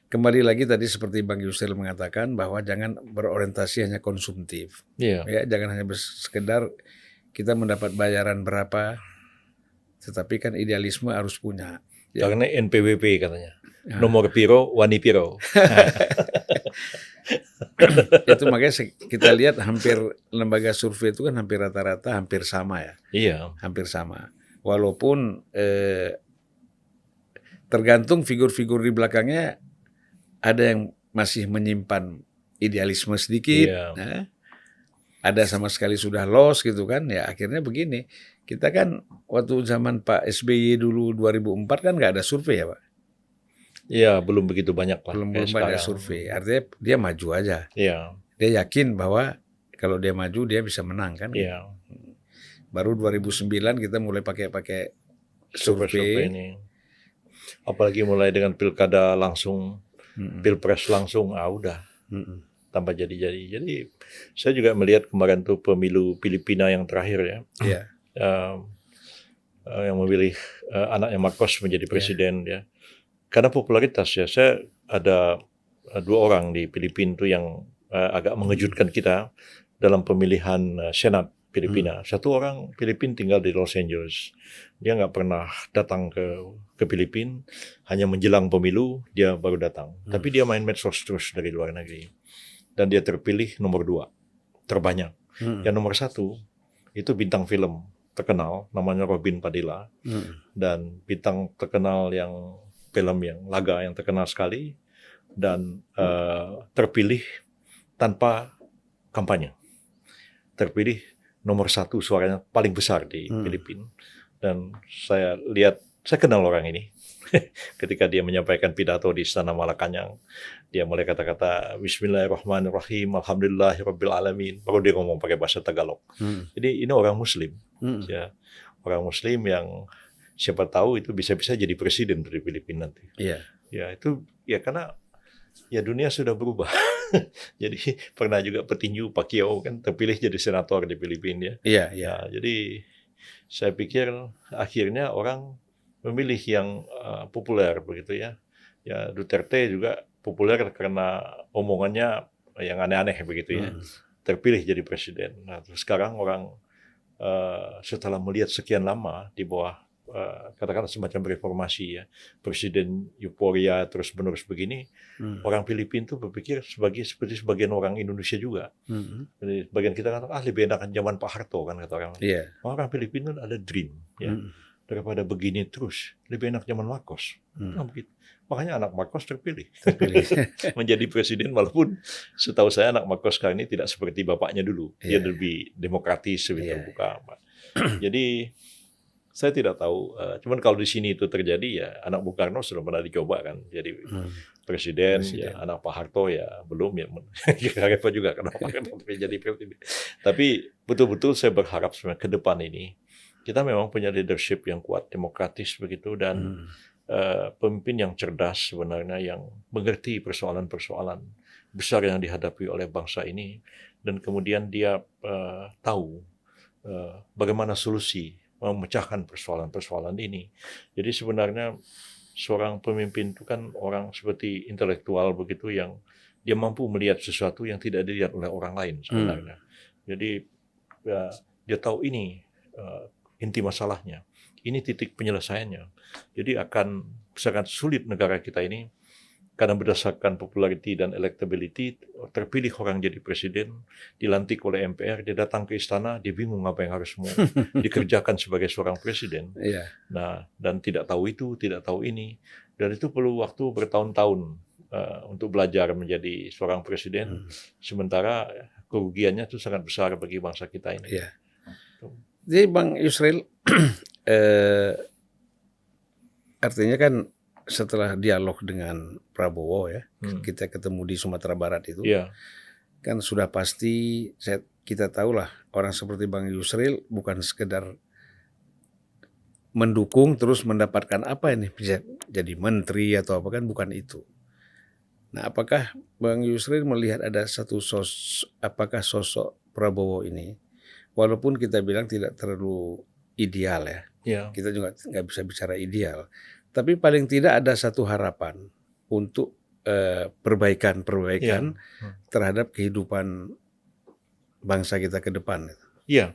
Kembali lagi tadi seperti Bang Yusril mengatakan bahwa jangan berorientasi hanya konsumtif. Ya, jangan hanya sekedar kita mendapat bayaran berapa, tetapi kan idealisme harus punya. Karena NPWP katanya. Nomor piro, wani piro. Itu makanya kita lihat hampir lembaga survei itu kan hampir rata-rata hampir sama, ya. Iya. Hampir sama. Walaupun tergantung figur-figur di belakangnya ada yang masih menyimpan idealisme sedikit, Iya. ada sama sekali sudah lost gitu kan. Ya akhirnya begini, kita kan waktu zaman Pak SBY dulu 2004 kan nggak ada survei ya Pak. Iya, belum begitu banyak lah kayak Belum ada sekarang. survei. Artinya dia maju aja. Iya, Dia yakin bahwa kalau dia maju dia bisa menang kan. iya. Baru 2009 kita mulai pakai Survei-survei survei. ini. Apalagi mulai dengan pilkada langsung, pilpres langsung, udah tanpa jadi-jadi. Jadi saya juga melihat kemarin tuh pemilu Filipina yang terakhir ya, Iya. yang memilih anaknya Marcos menjadi Iya. presiden ya. Karena popularitas ya, saya ada 2 orang di Filipina tuh yang agak mengejutkan kita dalam pemilihan Senat Filipina. Satu orang Filipina tinggal di Los Angeles. Dia nggak pernah datang ke Filipina, hanya menjelang pemilu dia baru datang. Tapi dia main medsos terus dari luar negeri. Dan dia terpilih nomor 2, terbanyak. Yang nomor 1 itu bintang film terkenal, namanya Robin Padilla. Dan bintang terkenal yang film yang laga yang terkenal sekali. Dan terpilih tanpa kampanye. Terpilih nomor 1, suaranya paling besar di Filipina. Dan saya lihat, saya kenal orang ini. Ketika dia menyampaikan pidato di Istana Malacañang, dia mulai kata-kata Bismillahirrahmanirrahim, Alhamdulillahirabbil alamin. Baru dia ngomong pakai bahasa Tagalog. Jadi ini orang Muslim, ya, orang Muslim yang siapa tahu itu bisa-bisa jadi presiden dari Filipina nanti. Iya. Ya itu ya karena ya dunia sudah berubah. Jadi pernah juga petinju Pacquiao kan terpilih jadi senator di Filipina ya. Iya. Ya, jadi saya pikir akhirnya orang memilih yang populer begitu ya. Ya Duterte juga populer karena omongannya yang aneh-aneh begitu ya. Terpilih jadi presiden. Nah, terus sekarang orang setelah melihat sekian lama di bawah katakanlah semacam reformasi ya, presiden euforia terus menerus begini, orang Filipina tuh berpikir seperti sebagian orang Indonesia juga. Jadi sebagian kita kan lebih enakan zaman Pak Harto kan kata orang. Iya. Orang Filipina ada dream ya. Daripada begini terus, lebih enak zaman Marcos. Nah, begitu. Makanya anak Marcos terpilih. Menjadi presiden walaupun setahu saya anak Marcos sekarang ini tidak seperti bapaknya dulu. Dia lebih demokratis, lebih terbuka. Jadi saya tidak tahu, cuman kalau di sini itu terjadi ya anak Bung Karno sudah pernah dicoba kan jadi presiden. Ya anak Pak Harto ya belum ya repot juga kenapa jadi presiden. Tapi betul-betul saya berharap sebenarnya ke depan ini kita memang punya leadership yang kuat, demokratis begitu dan pemimpin yang cerdas sebenarnya yang mengerti persoalan-persoalan besar yang dihadapi oleh bangsa ini dan kemudian dia tahu bagaimana solusi memecahkan persoalan-persoalan ini. Jadi sebenarnya seorang pemimpin itu kan orang seperti intelektual begitu yang dia mampu melihat sesuatu yang tidak dilihat oleh orang lain sebenarnya. Jadi ya, dia tahu ini inti masalahnya, ini titik penyelesaiannya. Jadi akan sangat sulit negara kita ini karena berdasarkan popularity dan electability terpilih orang jadi presiden, dilantik oleh MPR, dia datang ke istana, dia bingung apa yang harus mau dikerjakan sebagai seorang presiden. Nah, dan tidak tahu itu, tidak tahu ini, dan itu perlu waktu bertahun-tahun untuk belajar menjadi seorang presiden. Sementara kerugiannya itu sangat besar bagi bangsa kita ini. Jadi Bang Yusril, artinya kan setelah dialog dengan Prabowo ya, kita ketemu di Sumatera Barat itu, kan sudah pasti kita tahulah orang seperti Bang Yusril bukan sekedar mendukung terus mendapatkan apa ini bisa jadi menteri atau apa kan bukan itu. Nah, apakah Bang Yusril melihat ada satu apakah sosok Prabowo ini, walaupun kita bilang tidak terlalu ideal ya, kita juga nggak bisa bicara ideal. Tapi paling tidak ada satu harapan untuk perbaikan terhadap kehidupan bangsa kita ke depan. Iya,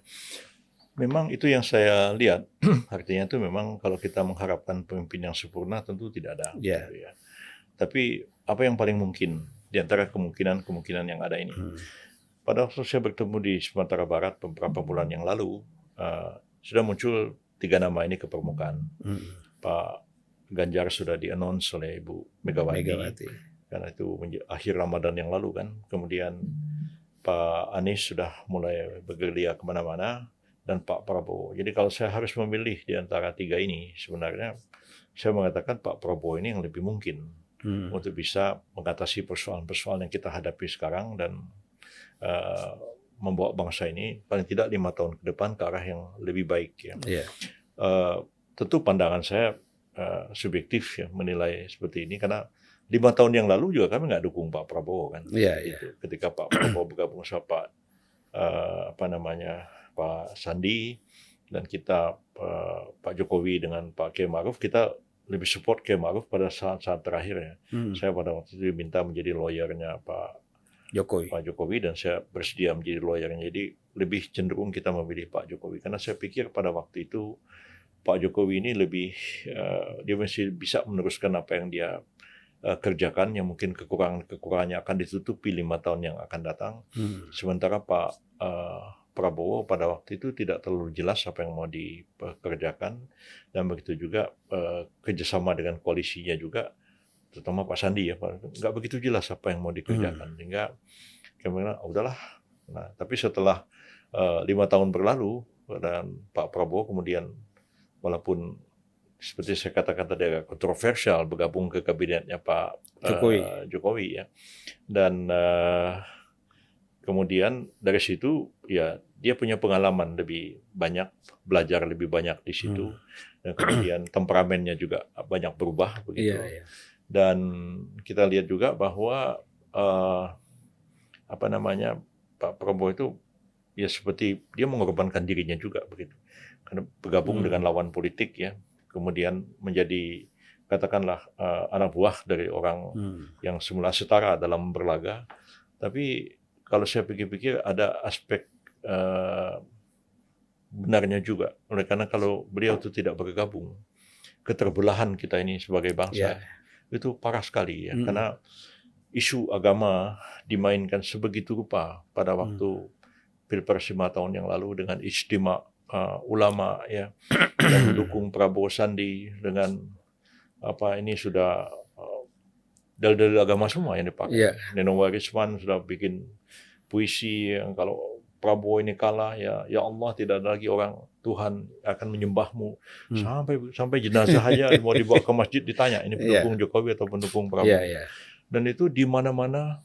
memang itu yang saya lihat. Artinya itu memang kalau kita mengharapkan pemimpin yang sempurna tentu tidak ada. Gitu ya. Tapi apa yang paling mungkin di antara kemungkinan yang ada ini? Pada waktu saya bertemu di Sumatera Barat beberapa bulan yang lalu, sudah muncul tiga nama ini ke permukaan. Hmm. Pak Ganjar sudah di-announce oleh Ibu Megawati. Karena itu akhir Ramadan yang lalu kan. Kemudian Pak Anies sudah mulai bergerilya kemana-mana, dan Pak Prabowo. Jadi kalau saya harus memilih di antara tiga ini, sebenarnya saya mengatakan Pak Prabowo ini yang lebih mungkin untuk bisa mengatasi persoalan-persoalan yang kita hadapi sekarang dan membawa bangsa ini paling tidak 5 tahun ke depan ke arah yang lebih baik. Ya. Yeah. Tentu pandangan saya subjektif ya menilai seperti ini, karena 5 tahun yang lalu juga kami nggak dukung Pak Prabowo kan. Yeah, gitu. Ketika Pak Prabowo bergabung sama Pak Pak Sandi, dan kita Pak Jokowi dengan Pak Kiai Ma'ruf, kita lebih support Kiai Ma'ruf pada saat-saat terakhir ya. Saya pada waktu itu diminta menjadi lawyernya Pak Jokowi, dan saya bersedia menjadi lawyernya. Jadi lebih cenderung kita memilih Pak Jokowi, karena saya pikir pada waktu itu Pak Jokowi ini lebih dia masih bisa meneruskan apa yang dia kerjakan, yang mungkin kekurangannya akan ditutupi 5 tahun yang akan datang. Sementara Pak Prabowo pada waktu itu tidak terlalu jelas apa yang mau dikerjakan, dan begitu juga kerjasama dengan koalisinya juga, terutama Pak Sandi ya, nggak begitu jelas apa yang mau dikerjakan, sehingga kemudian udahlah. Nah, tapi setelah 5 tahun berlalu dan Pak Prabowo kemudian, walaupun seperti saya katakan tadi agak kontroversial, bergabung ke kabinetnya Pak Jokowi ya, dan kemudian dari situ ya dia punya pengalaman lebih banyak, belajar lebih banyak di situ, dan kemudian temperamennya juga banyak berubah begitu. Dan kita lihat juga bahwa Pak Prabowo itu ya seperti dia mengorbankan dirinya juga begitu, karena bergabung dengan lawan politik ya, kemudian menjadi katakanlah anak buah dari orang yang semula setara dalam berlaga. Tapi kalau saya pikir-pikir ada aspek benarnya juga, oleh karena kalau beliau itu tidak bergabung, keterbelahan kita ini sebagai bangsa itu parah sekali ya, karena isu agama dimainkan sebegitu rupa pada waktu Pilpres 5 tahun yang lalu dengan ijtima ulama ya yang mendukung Prabowo Sandi, dengan ini sudah dalil-dalil agama semua yang dipakai. Neno Warisman sudah bikin puisi yang kalau Prabowo ini kalah ya Allah tidak ada lagi orang Tuhan akan menyembahmu, sampai jenazah aja mau dibawa ke masjid ditanya ini pendukung Jokowi atau pendukung Prabowo. Dan itu di mana-mana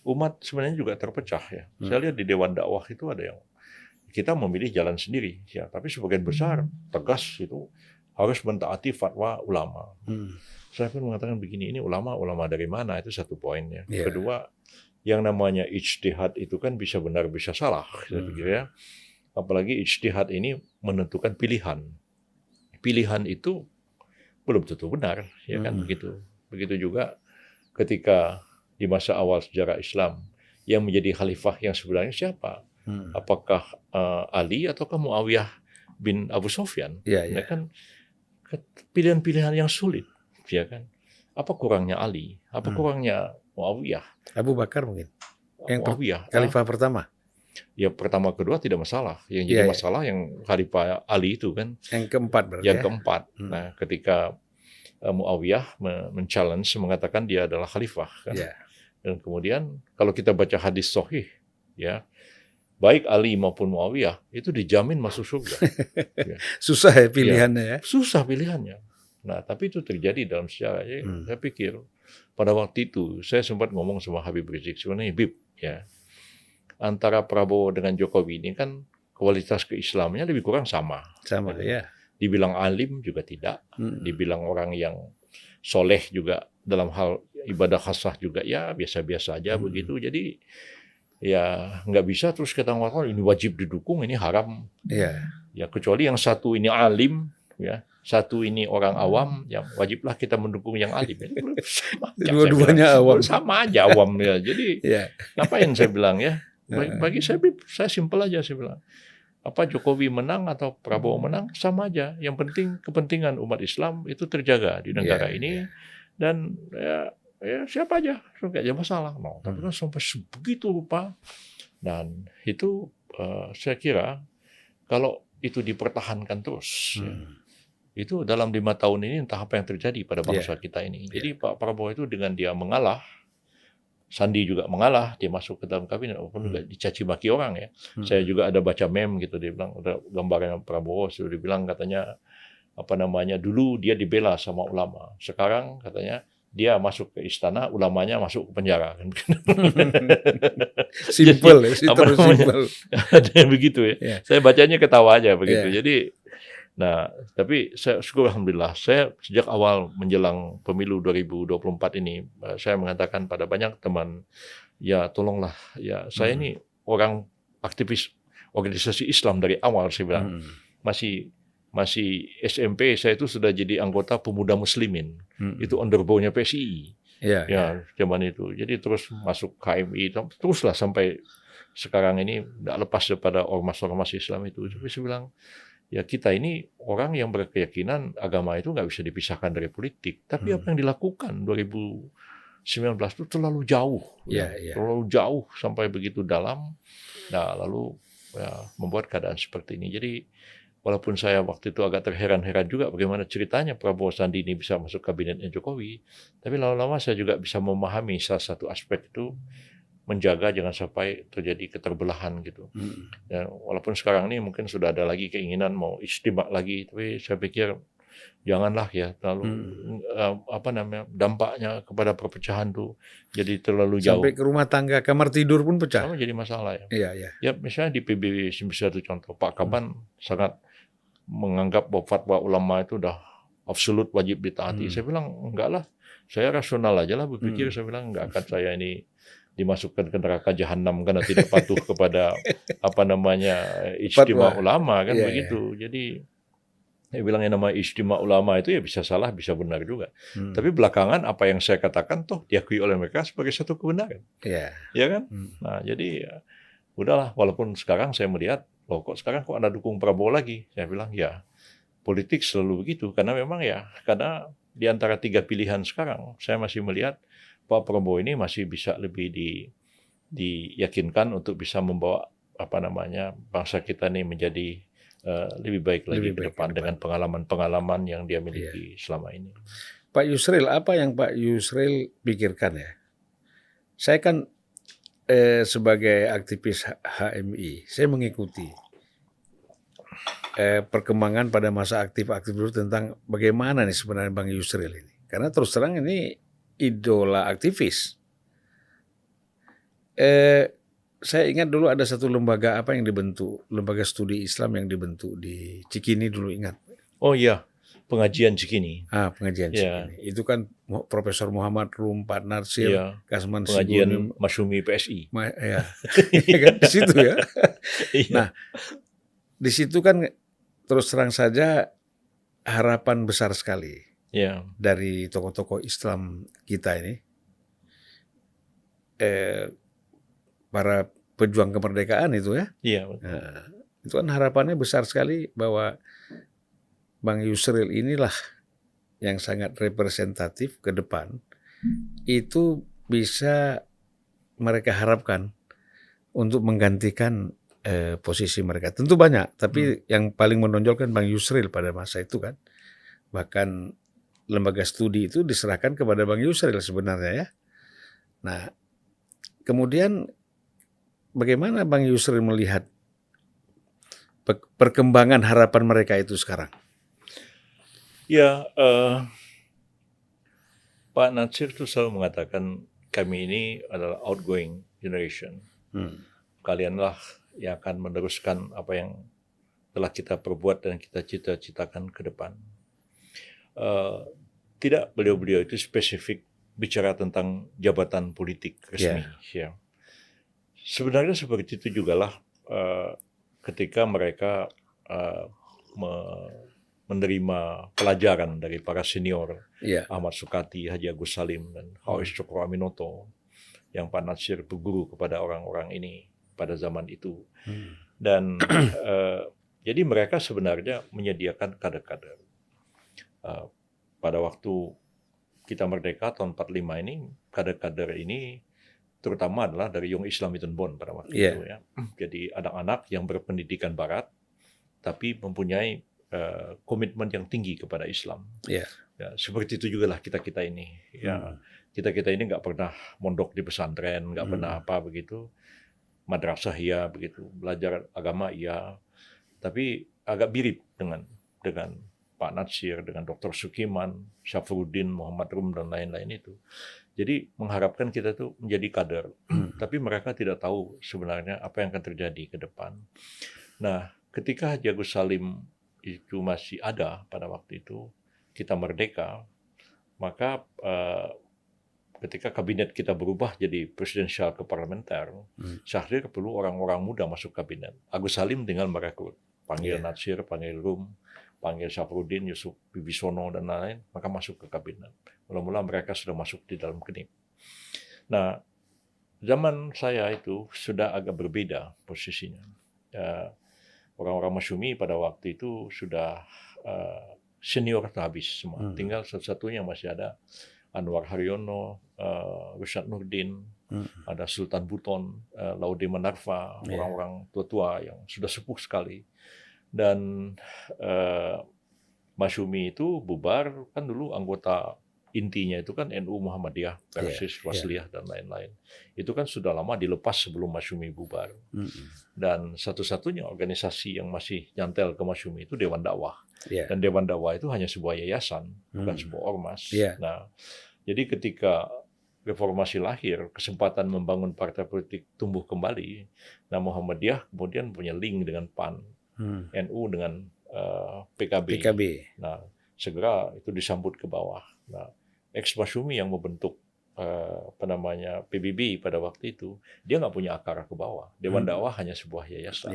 umat sebenarnya juga terpecah ya. Saya lihat di Dewan Dakwah itu ada yang kita memilih jalan sendiri ya, tapi sebagian besar tegas itu harus mentaati fatwa ulama. Saya pun mengatakan begini, ini ulama dari mana, itu satu poinnya. Kedua, yang namanya ijtihad itu kan bisa benar bisa salah, saya pikir ya. Apalagi ijtihad ini menentukan pilihan. Pilihan itu belum tentu benar, ya kan begitu. Begitu juga ketika di masa awal sejarah Islam yang menjadi khalifah yang sebenarnya siapa? Apakah Ali ataukah Muawiyah bin Abu Sufyan? Ya kan, pilihan-pilihan yang sulit, ya kan. Apa kurangnya Ali? Apa kurangnya Muawiyah? Abu Bakar mungkin. Yang Muawiyah, khalifah pertama. Ya pertama kedua tidak masalah. Yang jadi masalah yang khalifah Ali itu kan. Yang keempat berarti. Yang keempat. Nah, ketika Muawiyah men-challenge, mengatakan dia adalah khalifah kan. Dan kemudian kalau kita baca hadis sahih ya, baik Ali maupun Muawiyah itu dijamin masuk surga. Susah ya pilihannya ya. Susah pilihannya. Nah, tapi itu terjadi dalam sejarah. Saya pikir pada waktu itu saya sempat ngomong sama Habib Rizik, sebenarnya Habib ya, antara Prabowo dengan Jokowi ini kan kualitas keislamannya lebih kurang sama. Sama ya. Dibilang alim juga tidak, dibilang orang yang soleh juga dalam hal ibadah khasah juga ya biasa-biasa aja begitu. Jadi ya nggak bisa terus kita ngomong ini wajib didukung, ini haram. Ya kecuali yang satu ini alim ya, satu ini orang awam, yang wajiblah kita mendukung yang alim. Dua-duanya awam. Sama aja awam ya. Jadi ngapain saya bilang ya? Bagi saya simpel aja saya bilang. Apa Jokowi menang atau Prabowo menang sama aja. Yang penting kepentingan umat Islam itu terjaga di negara ini, dan ya siapa aja, nggak ada masalah. No, tapi kan sampai sebegitu rupa. Dan itu saya kira kalau itu dipertahankan terus, ya. Hmm. Itu dalam 5 tahun ini entah apa yang terjadi pada bangsa Ya, kita ini. ya. Jadi Pak Prabowo itu dengan dia mengalah, Sandi juga mengalah, dia masuk ke dalam kabinet, walaupun juga dicaci maki orang ya. Saya juga ada baca meme gitu, dia bilang, ada gambarnya Prabowo, sudah dibilang katanya, dulu dia dibela sama ulama. Sekarang katanya, dia masuk ke istana, ulamanya masuk ke penjara. Jadi, Simple ya, terus simple. ada yang begitu ya. Ya. Saya bacanya ketawa aja begitu. Ya. Jadi, nah, tapi saya syukur alhamdulillah, saya sejak awal menjelang pemilu 2024 ini, saya mengatakan pada banyak teman, ya tolonglah, ya saya ini orang aktivis organisasi Islam dari awal, saya bilang, masih SMP, saya itu sudah jadi anggota pemuda muslimin, itu underbownya PSI. Ya, zaman itu. Jadi terus masuk KMI, teruslah sampai sekarang ini tidak lepas daripada ormas-ormas Islam itu. Tapi saya bilang, ya kita ini orang yang berkeyakinan agama itu nggak bisa dipisahkan dari politik. Tapi apa yang dilakukan 2019 itu terlalu jauh, terlalu jauh sampai begitu dalam. Nah, lalu ya, membuat keadaan seperti ini. Jadi walaupun saya waktu itu agak terheran-heran juga bagaimana ceritanya Prabowo Sandi ini bisa masuk kabinetnya Jokowi, tapi lama-lama saya juga bisa memahami salah satu aspek itu, menjaga jangan sampai terjadi keterbelahan gitu. Dan walaupun sekarang ini mungkin sudah ada lagi keinginan mau ijtima lagi, tapi saya pikir janganlah ya terlalu dampaknya kepada perpecahan tuh jadi terlalu jauh. Sampai ke rumah tangga, kamar tidur pun pecah. Sama jadi masalah ya. Iya. Ya misalnya di PBB satu contoh, Pak Kaban sangat menganggap bahwa fatwa ulama itu udah absolut wajib ditaati. Saya bilang enggak lah, saya rasional aja lah berpikir. Saya bilang enggak akan saya ini dimasukkan ke neraka jahanam karena tidak patuh kepada ijtima ulama kan begitu. Jadi saya bilang yang namanya ijtima ulama itu ya bisa salah, bisa benar juga. Tapi belakangan apa yang saya katakan toh diakui oleh mereka sebagai satu kebenaran. Ya kan? Nah, jadi ya, udahlah, walaupun sekarang saya melihat loh kok sekarang kok Anda dukung Prabowo lagi? Saya bilang ya politik selalu begitu karena memang ya karena di antara 3 pilihan sekarang saya masih melihat Pak Prabowo ini masih bisa lebih diyakinkan untuk bisa membawa bangsa kita ini menjadi lebih baik lagi ke depan dengan pengalaman-pengalaman yang dia miliki selama ini. Pak Yusril, apa yang Pak Yusril pikirkan ya? Saya kan sebagai aktivis HMI, saya mengikuti perkembangan pada masa aktif dulu tentang bagaimana nih sebenarnya Bang Yusril ini. Karena terus terang ini idola aktivis. Saya ingat dulu ada satu lembaga yang dibentuk, lembaga studi Islam yang dibentuk di Cikini dulu, ingat? Oh iya, pengajian Cikini. Pengajian Cikini. Itu kan Profesor Muhammad Rum, Pak Narsir, Kasman pengajian Masyumi PSI. Ya kan di situ ya. Nah, di situ kan terus terang saja harapan besar sekali dari tokoh-tokoh Islam kita ini, para pejuang kemerdekaan itu ya. Nah, itu kan harapannya besar sekali bahwa Bang Yusril inilah yang sangat representatif ke depan, itu bisa mereka harapkan untuk menggantikan posisi mereka. Tentu banyak, tapi yang paling menonjolkan Bang Yusril pada masa itu kan. Bahkan lembaga studi itu diserahkan kepada Bang Yusril sebenarnya ya. Nah, kemudian bagaimana Bang Yusril melihat perkembangan harapan mereka itu sekarang? Ya, Pak Natsir itu selalu mengatakan kami ini adalah outgoing generation. Kalianlah yang akan meneruskan apa yang telah kita perbuat dan kita cita-citakan ke depan. Tidak beliau-beliau itu spesifik bicara tentang jabatan politik resmi. Ya. Sebenarnya seperti itu jugalah ketika mereka menerima pelajaran dari para senior Ahmad Sukati, Haji Agus Salim, dan Hawis Cokro Aminoto, yang Pak Natsir berguru kepada orang-orang ini pada zaman itu. Dan jadi mereka sebenarnya menyediakan kader-kader. Pada waktu kita merdeka tahun 45 ini, kader-kader ini terutama adalah dari Young Islamitan Bond pada waktu itu ya. Jadi anak-anak yang berpendidikan barat, tapi mempunyai komitmen yang tinggi kepada Islam. Ya. Ya, seperti itu juga lah kita ini. Ya, kita ini nggak pernah mondok di pesantren, nggak pernah apa begitu. Madrasah ya begitu, belajar agama ya. Tapi agak mirip dengan Pak Natsir, dengan Dr. Sukiman, Syafruddin, Muhammad Rum dan lain-lain itu. Jadi mengharapkan kita tuh menjadi kader, tapi mereka tidak tahu sebenarnya apa yang akan terjadi ke depan. Nah, ketika Haji Agus Salim itu masih ada pada waktu itu, kita merdeka, maka ketika kabinet kita berubah jadi presidensial ke parlementer, Syahrir perlu orang-orang muda masuk kabinet. Agus Salim tinggal merekrut, panggil Natsir, panggil Rum, panggil Syafruddin, Yusuf Bibisono dan lain-lain, maka masuk ke kabinet. Mula-mula mereka sudah masuk di dalam KNIP. Nah, zaman saya itu sudah agak berbeda posisinya. Orang-orang Masyumi pada waktu itu sudah senior habis semua. Tinggal satu-satunya masih ada Anwar Haryono, Rusyad Nurdin, ada Sultan Buton, Laude Manarfa, orang-orang tua-tua yang sudah sepuh sekali. Dan Masyumi itu bubar, kan dulu anggota intinya itu kan NU Muhammadiyah, Persis, Wasliyah, dan lain-lain. Itu kan sudah lama dilepas sebelum Masyumi bubar. Dan satu-satunya organisasi yang masih nyantel ke Masyumi itu Dewan Dakwah. Dan Dewan Dakwah itu hanya sebuah yayasan, bukan sebuah ormas. Nah, jadi ketika reformasi lahir, kesempatan membangun partai politik tumbuh kembali. Nah, Muhammadiyah kemudian punya link dengan PAN, NU dengan PKB. Nah, segera itu disambut ke bawah. Nah, ex-Masyumi yang membentuk PBB pada waktu itu, dia nggak punya akar ke bawah. Dewan Dakwah hanya sebuah yayasan.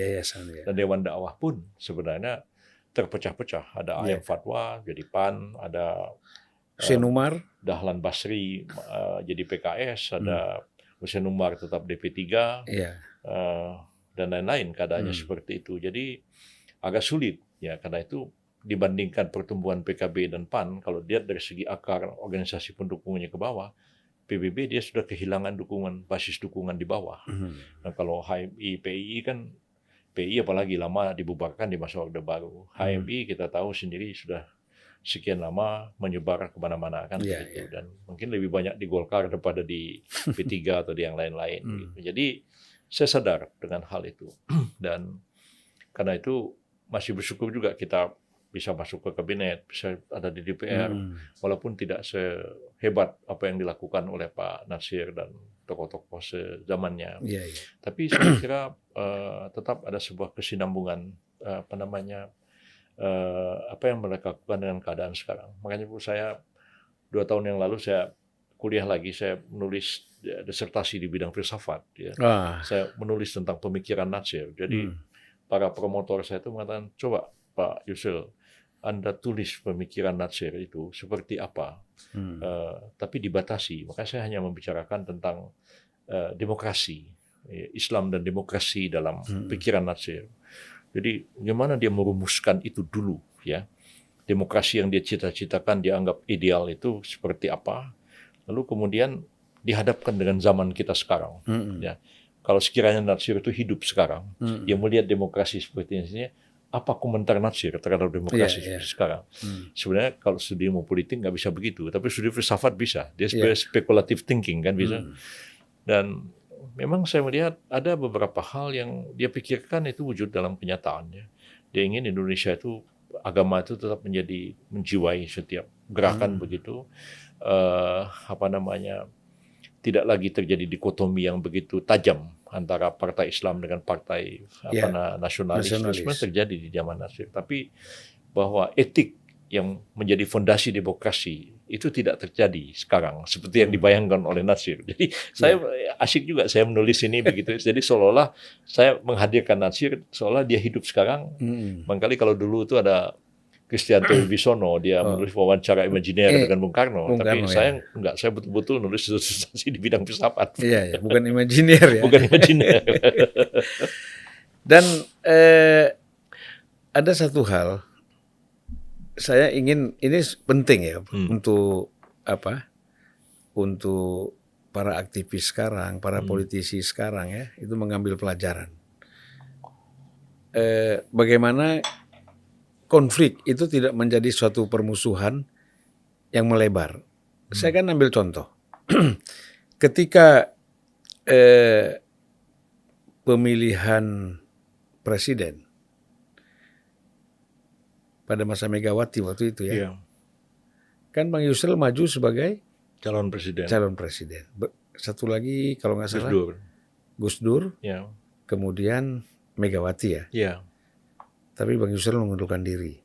Dan Dewan Dakwah pun sebenarnya terpecah-pecah. Ada AM Fatwa jadi PAN, ada Hussein Umar, Dahlan Basri jadi PKS, ada Hussein Umar tetap DP3, dan lain-lain. Keadaannya seperti itu. Jadi agak sulit ya, karena itu dibandingkan pertumbuhan PKB dan PAN, kalau dia dari segi akar organisasi pendukungnya ke bawah, PBB dia sudah kehilangan dukungan, basis dukungan di bawah. Nah, kalau HMI, PII kan, PII apalagi lama dibubarkan di masa Orde Baru. HMI kita tahu sendiri sudah sekian lama menyebar kemana-mana kan begitu. Dan mungkin lebih banyak di Golkar daripada di P3 atau di yang lain-lain. Gitu. Jadi saya sadar dengan hal itu. Dan karena itu masih bersyukur juga kita bisa masuk ke kabinet, bisa ada di DPR, walaupun tidak sehebat apa yang dilakukan oleh Pak Natsir dan tokoh-tokoh sezamannya. Tapi saya kira tetap ada sebuah kesinambungan, apa yang mereka lakukan dengan keadaan sekarang. Makanya saya 2 tahun yang lalu saya kuliah lagi, saya menulis disertasi di bidang filsafat. Ya. Saya menulis tentang pemikiran Natsir. Jadi para promotor saya itu mengatakan, coba Pak Yusril, Anda tulis pemikiran Natsir itu seperti apa, tapi dibatasi. Maka saya hanya membicarakan tentang demokrasi, Islam dan demokrasi dalam pikiran Natsir. Jadi bagaimana dia merumuskan itu dulu, ya, demokrasi yang dia cita-citakan dianggap ideal itu seperti apa, lalu kemudian dihadapkan dengan zaman kita sekarang. Ya, kalau sekiranya Natsir itu hidup sekarang, dia melihat demokrasi seperti ini. Apa komentar Natsir terhadap demokrasi sekarang? Sebenarnya kalau studi ilmu politik nggak bisa begitu, tapi studi filsafat bisa. Dia speculative thinking kan bisa. Dan memang saya melihat ada beberapa hal yang dia pikirkan itu wujud dalam kenyataannya. Dia ingin Indonesia itu, agama itu tetap menjiwai setiap gerakan begitu. Tidak lagi terjadi dikotomi yang begitu tajam antara partai Islam dengan partai nasionalisme terjadi di zaman Natsir. Tapi bahwa etik yang menjadi fondasi demokrasi itu tidak terjadi sekarang seperti yang dibayangkan oleh Natsir. Jadi saya asyik juga saya menulis ini begitu. Jadi seolah-olah saya menghadirkan Natsir seolah dia hidup sekarang. Barangkali kalau dulu itu ada Kristianto Wibisono, dia menulis wawancara imajiner dengan Bung Karno. Tapi saya enggak, saya betul-betul nulis substansi di bidang filsafat. Bukan imajiner ya. Bukan imajiner. Dan ada satu hal, saya ingin, ini penting ya untuk untuk para aktivis sekarang, para politisi sekarang ya, itu mengambil pelajaran. Bagaimana konflik itu tidak menjadi suatu permusuhan yang melebar. Saya kan ambil contoh. Ketika pemilihan presiden pada masa Megawati waktu itu ya, Iya, kan Bang Yusril maju sebagai calon presiden. calon presiden. Satu lagi kalau nggak Gus salah Dur. Gus Dur, Ya, kemudian Megawati ya. ya, Tapi Bang Yusril mengundurkan diri.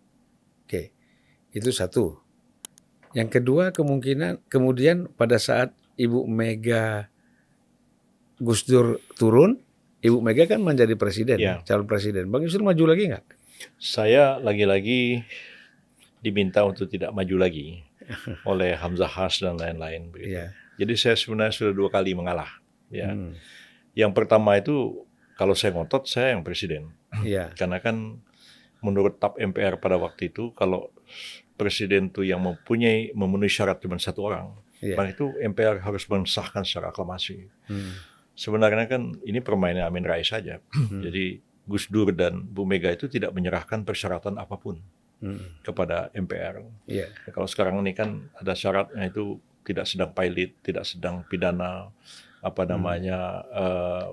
Oke, itu satu. Yang kedua kemudian pada saat Ibu Mega Gus Dur turun, Ibu Mega kan menjadi presiden, Ya. calon presiden. Bang Yusril maju lagi nggak? Saya lagi-lagi diminta untuk tidak maju lagi oleh Hamzah Has dan lain-lain. Begitu. Iya. Jadi saya sebenarnya sudah 2 kali mengalah. Ya. Hmm. Yang pertama itu kalau saya ngotot saya yang presiden. Iya. Karena kan menurut TAP MPR pada waktu itu kalau presiden itu yang memenuhi syarat cuma 1 orang, Iya. maka itu MPR harus mensahkan secara aklamasi. Hmm. Sebenarnya kan ini permainan Amin Rais saja. Jadi Gus Dur dan Bu Mega itu tidak menyerahkan persyaratan apapun kepada MPR. Iya. Kalau sekarang ini kan ada syaratnya itu tidak sedang pilot, tidak sedang pidana,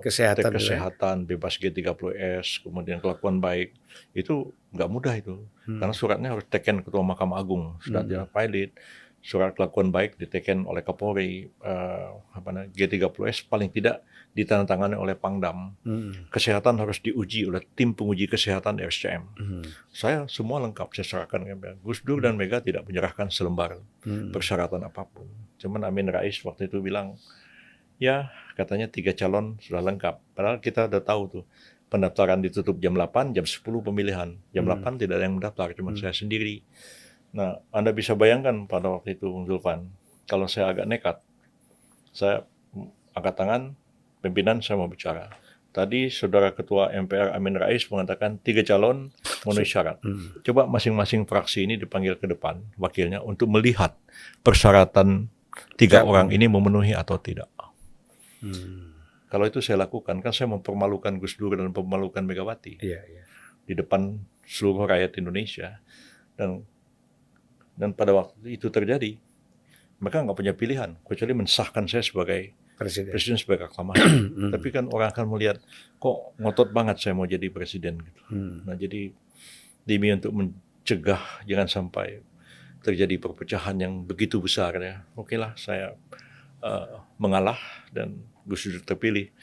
kesehatan, bebas G30S, kemudian kelakuan baik. Itu nggak mudah itu. Karena suratnya harus teken Ketua Mahkamah Agung, sudah tidak pilot. Surat kelakuan baik diteken oleh Kapolri, G30S paling tidak ditandatangani oleh Pangdam. Kesehatan harus diuji oleh tim penguji kesehatan RSCM. Saya semua lengkap, saya serahkan. Gus Dur dan Mega tidak menyerahkan selembar persyaratan apapun. Cuman Amin Rais waktu itu bilang, ya katanya 3 calon sudah lengkap. Padahal kita udah tahu tuh, pendaftaran ditutup jam 8, jam 10 pemilihan. Jam 8 tidak ada yang mendaftar, cuma saya sendiri. Nah, Anda bisa bayangkan pada waktu itu, Bung Zulfan, kalau saya agak nekat, saya angkat tangan, pimpinan saya mau bicara. Tadi Saudara Ketua MPR Amin Rais mengatakan 3 calon memenuhi syarat. Coba masing-masing fraksi ini dipanggil ke depan, wakilnya, untuk melihat persyaratan 3 orang ini memenuhi atau tidak. Kalau itu saya lakukan, kan saya mempermalukan Gus Dur dan mempermalukan Megawati. Iya, iya. Di depan seluruh rakyat Indonesia. Dan pada waktu itu terjadi, mereka nggak punya pilihan kecuali mensahkan saya sebagai presiden sebagai aklamasi. Tapi kan orang akan melihat kok ngotot banget saya mau jadi presiden gitu. Nah, jadi demi untuk mencegah jangan sampai terjadi perpecahan yang begitu besar ya. Oke lah, saya mengalah dan Gus Dur terpilih.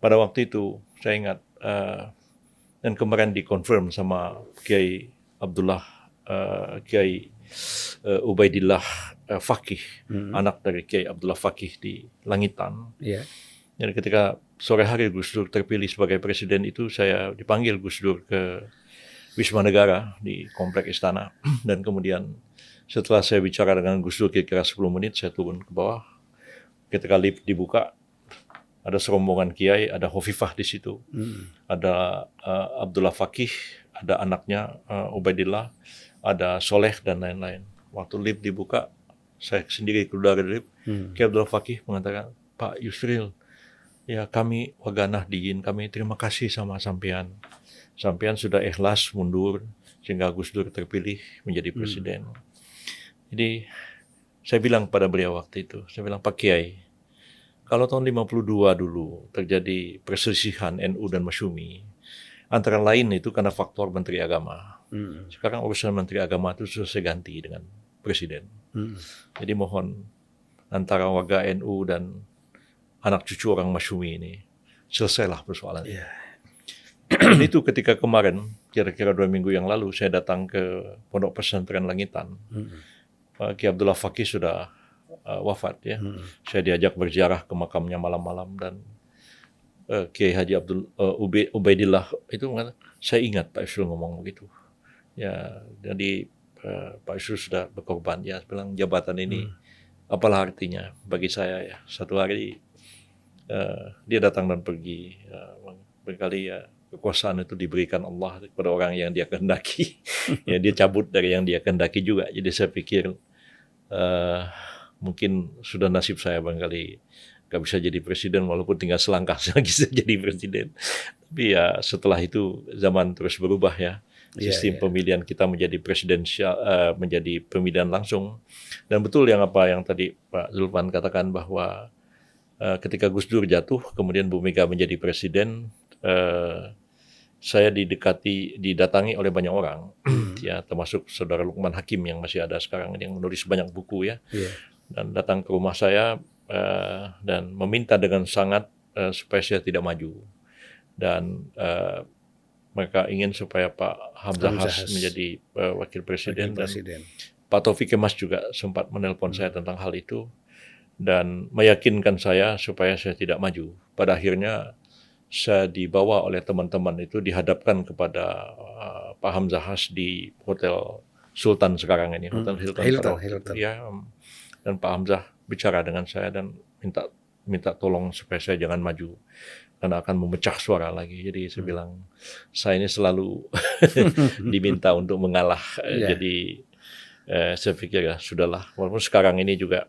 Pada waktu itu saya ingat dan kemarin dikonfirm sama Kiai Ubaidillah Fakih, anak dari Kiai Abdullah Fakih di Langitan. Iya. Jadi ketika sore hari Gus Dur terpilih sebagai presiden itu, saya dipanggil Gus Dur ke Wisma Negara di Komplek Istana. Dan kemudian setelah saya bicara dengan Gus Dur kira-kira 10 menit, saya turun ke bawah. Ketika lift dibuka, ada serombongan kiai, ada Hovifah di situ, ada Abdullah Fakih, ada anaknya Ubaidillah, ada Soleh dan lain-lain. Waktu lift dibuka, saya sendiri keluar dari lift. Kiai Abdullah Fakih mengatakan, Pak Yusril, ya kami warga Nahdliyin, kami terima kasih sama sampean. Sampean sudah ikhlas mundur sehingga Gus Dur terpilih menjadi presiden. Jadi saya bilang pada beliau waktu itu, saya bilang, Pak Kiai, kalau tahun 52 dulu terjadi perselisihan NU dan Masyumi, antara lain itu karena faktor Menteri Agama. Sekarang urusan Menteri Agama itu sudah saya ganti dengan presiden. Jadi mohon antara warga NU dan anak cucu orang Masyumi ini selesailah persoalan. Yeah. Dan itu ketika kemarin, kira-kira 2 minggu yang lalu, saya datang ke Pondok Pesantren Langitan. Kiai Abdullah Fakih sudah wafat ya. Saya diajak berziarah ke makamnya malam-malam dan Kiai Haji Ubaidillah itu mengatakan, saya ingat Pak Yusril ngomong begitu. Ya, jadi Pak Yusril sudah berkorban. Ya, bilang jabatan ini apalah artinya bagi saya ya. Satu hari dia datang dan pergi. Berkali ya kekuasaan itu diberikan Allah kepada orang yang dia kehendaki. Ya, dia cabut dari yang dia kehendaki juga. Jadi saya pikir mungkin sudah nasib saya barangkali nggak bisa jadi presiden walaupun tinggal selangkah lagi bisa jadi presiden. Tapi ya setelah itu zaman terus berubah ya. Sistem pemilihan kita menjadi presidensial, menjadi pemilihan langsung. Dan betul yang tadi Pak Zulfan katakan bahwa ketika Gus Dur jatuh, kemudian Bu Mega menjadi presiden, saya didatangi oleh banyak orang, ya termasuk saudara Lukman Hakim yang masih ada sekarang yang menulis banyak buku ya, dan datang ke rumah saya dan meminta dengan sangat supaya saya tidak maju, dan mereka ingin supaya Pak Hamzah Has menjadi wakil presiden. Dan Pak Taufik Kemas juga sempat menelpon saya tentang hal itu dan meyakinkan saya supaya saya tidak maju. Pada akhirnya saya dibawa oleh teman-teman itu dihadapkan kepada Pak Hamzah Has di Hotel Sultan sekarang ini, Hotel Hilton. Ya, dan Pak Hamzah bicara dengan saya dan minta tolong supaya saya jangan maju karena akan memecah suara lagi. Jadi saya bilang, saya ini selalu diminta untuk mengalah. Jadi saya pikir ya sudahlah. Walaupun sekarang ini juga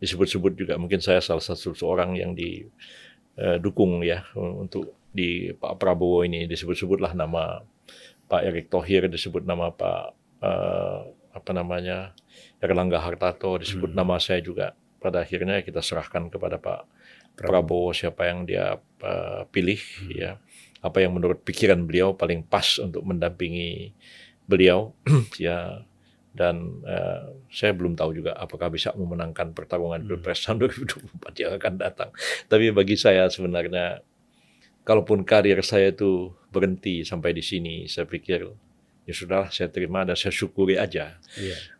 disebut-sebut juga mungkin saya salah satu seorang yang didukung ya untuk di Pak Prabowo ini, disebut-sebutlah nama Pak Erick Thohir, disebut nama Pak Erlangga Hartarto, disebut nama saya juga. Pada akhirnya kita serahkan kepada Pak Prabowo siapa yang dia pilih, ya apa yang menurut pikiran beliau paling pas untuk mendampingi beliau, ya. Dan saya belum tahu juga apakah bisa memenangkan pertarungan Pilpres tahun 2024 yang akan datang. Tapi bagi saya sebenarnya, kalaupun karir saya itu berhenti sampai di sini, saya pikir ya sudahlah, saya terima dan saya syukuri aja.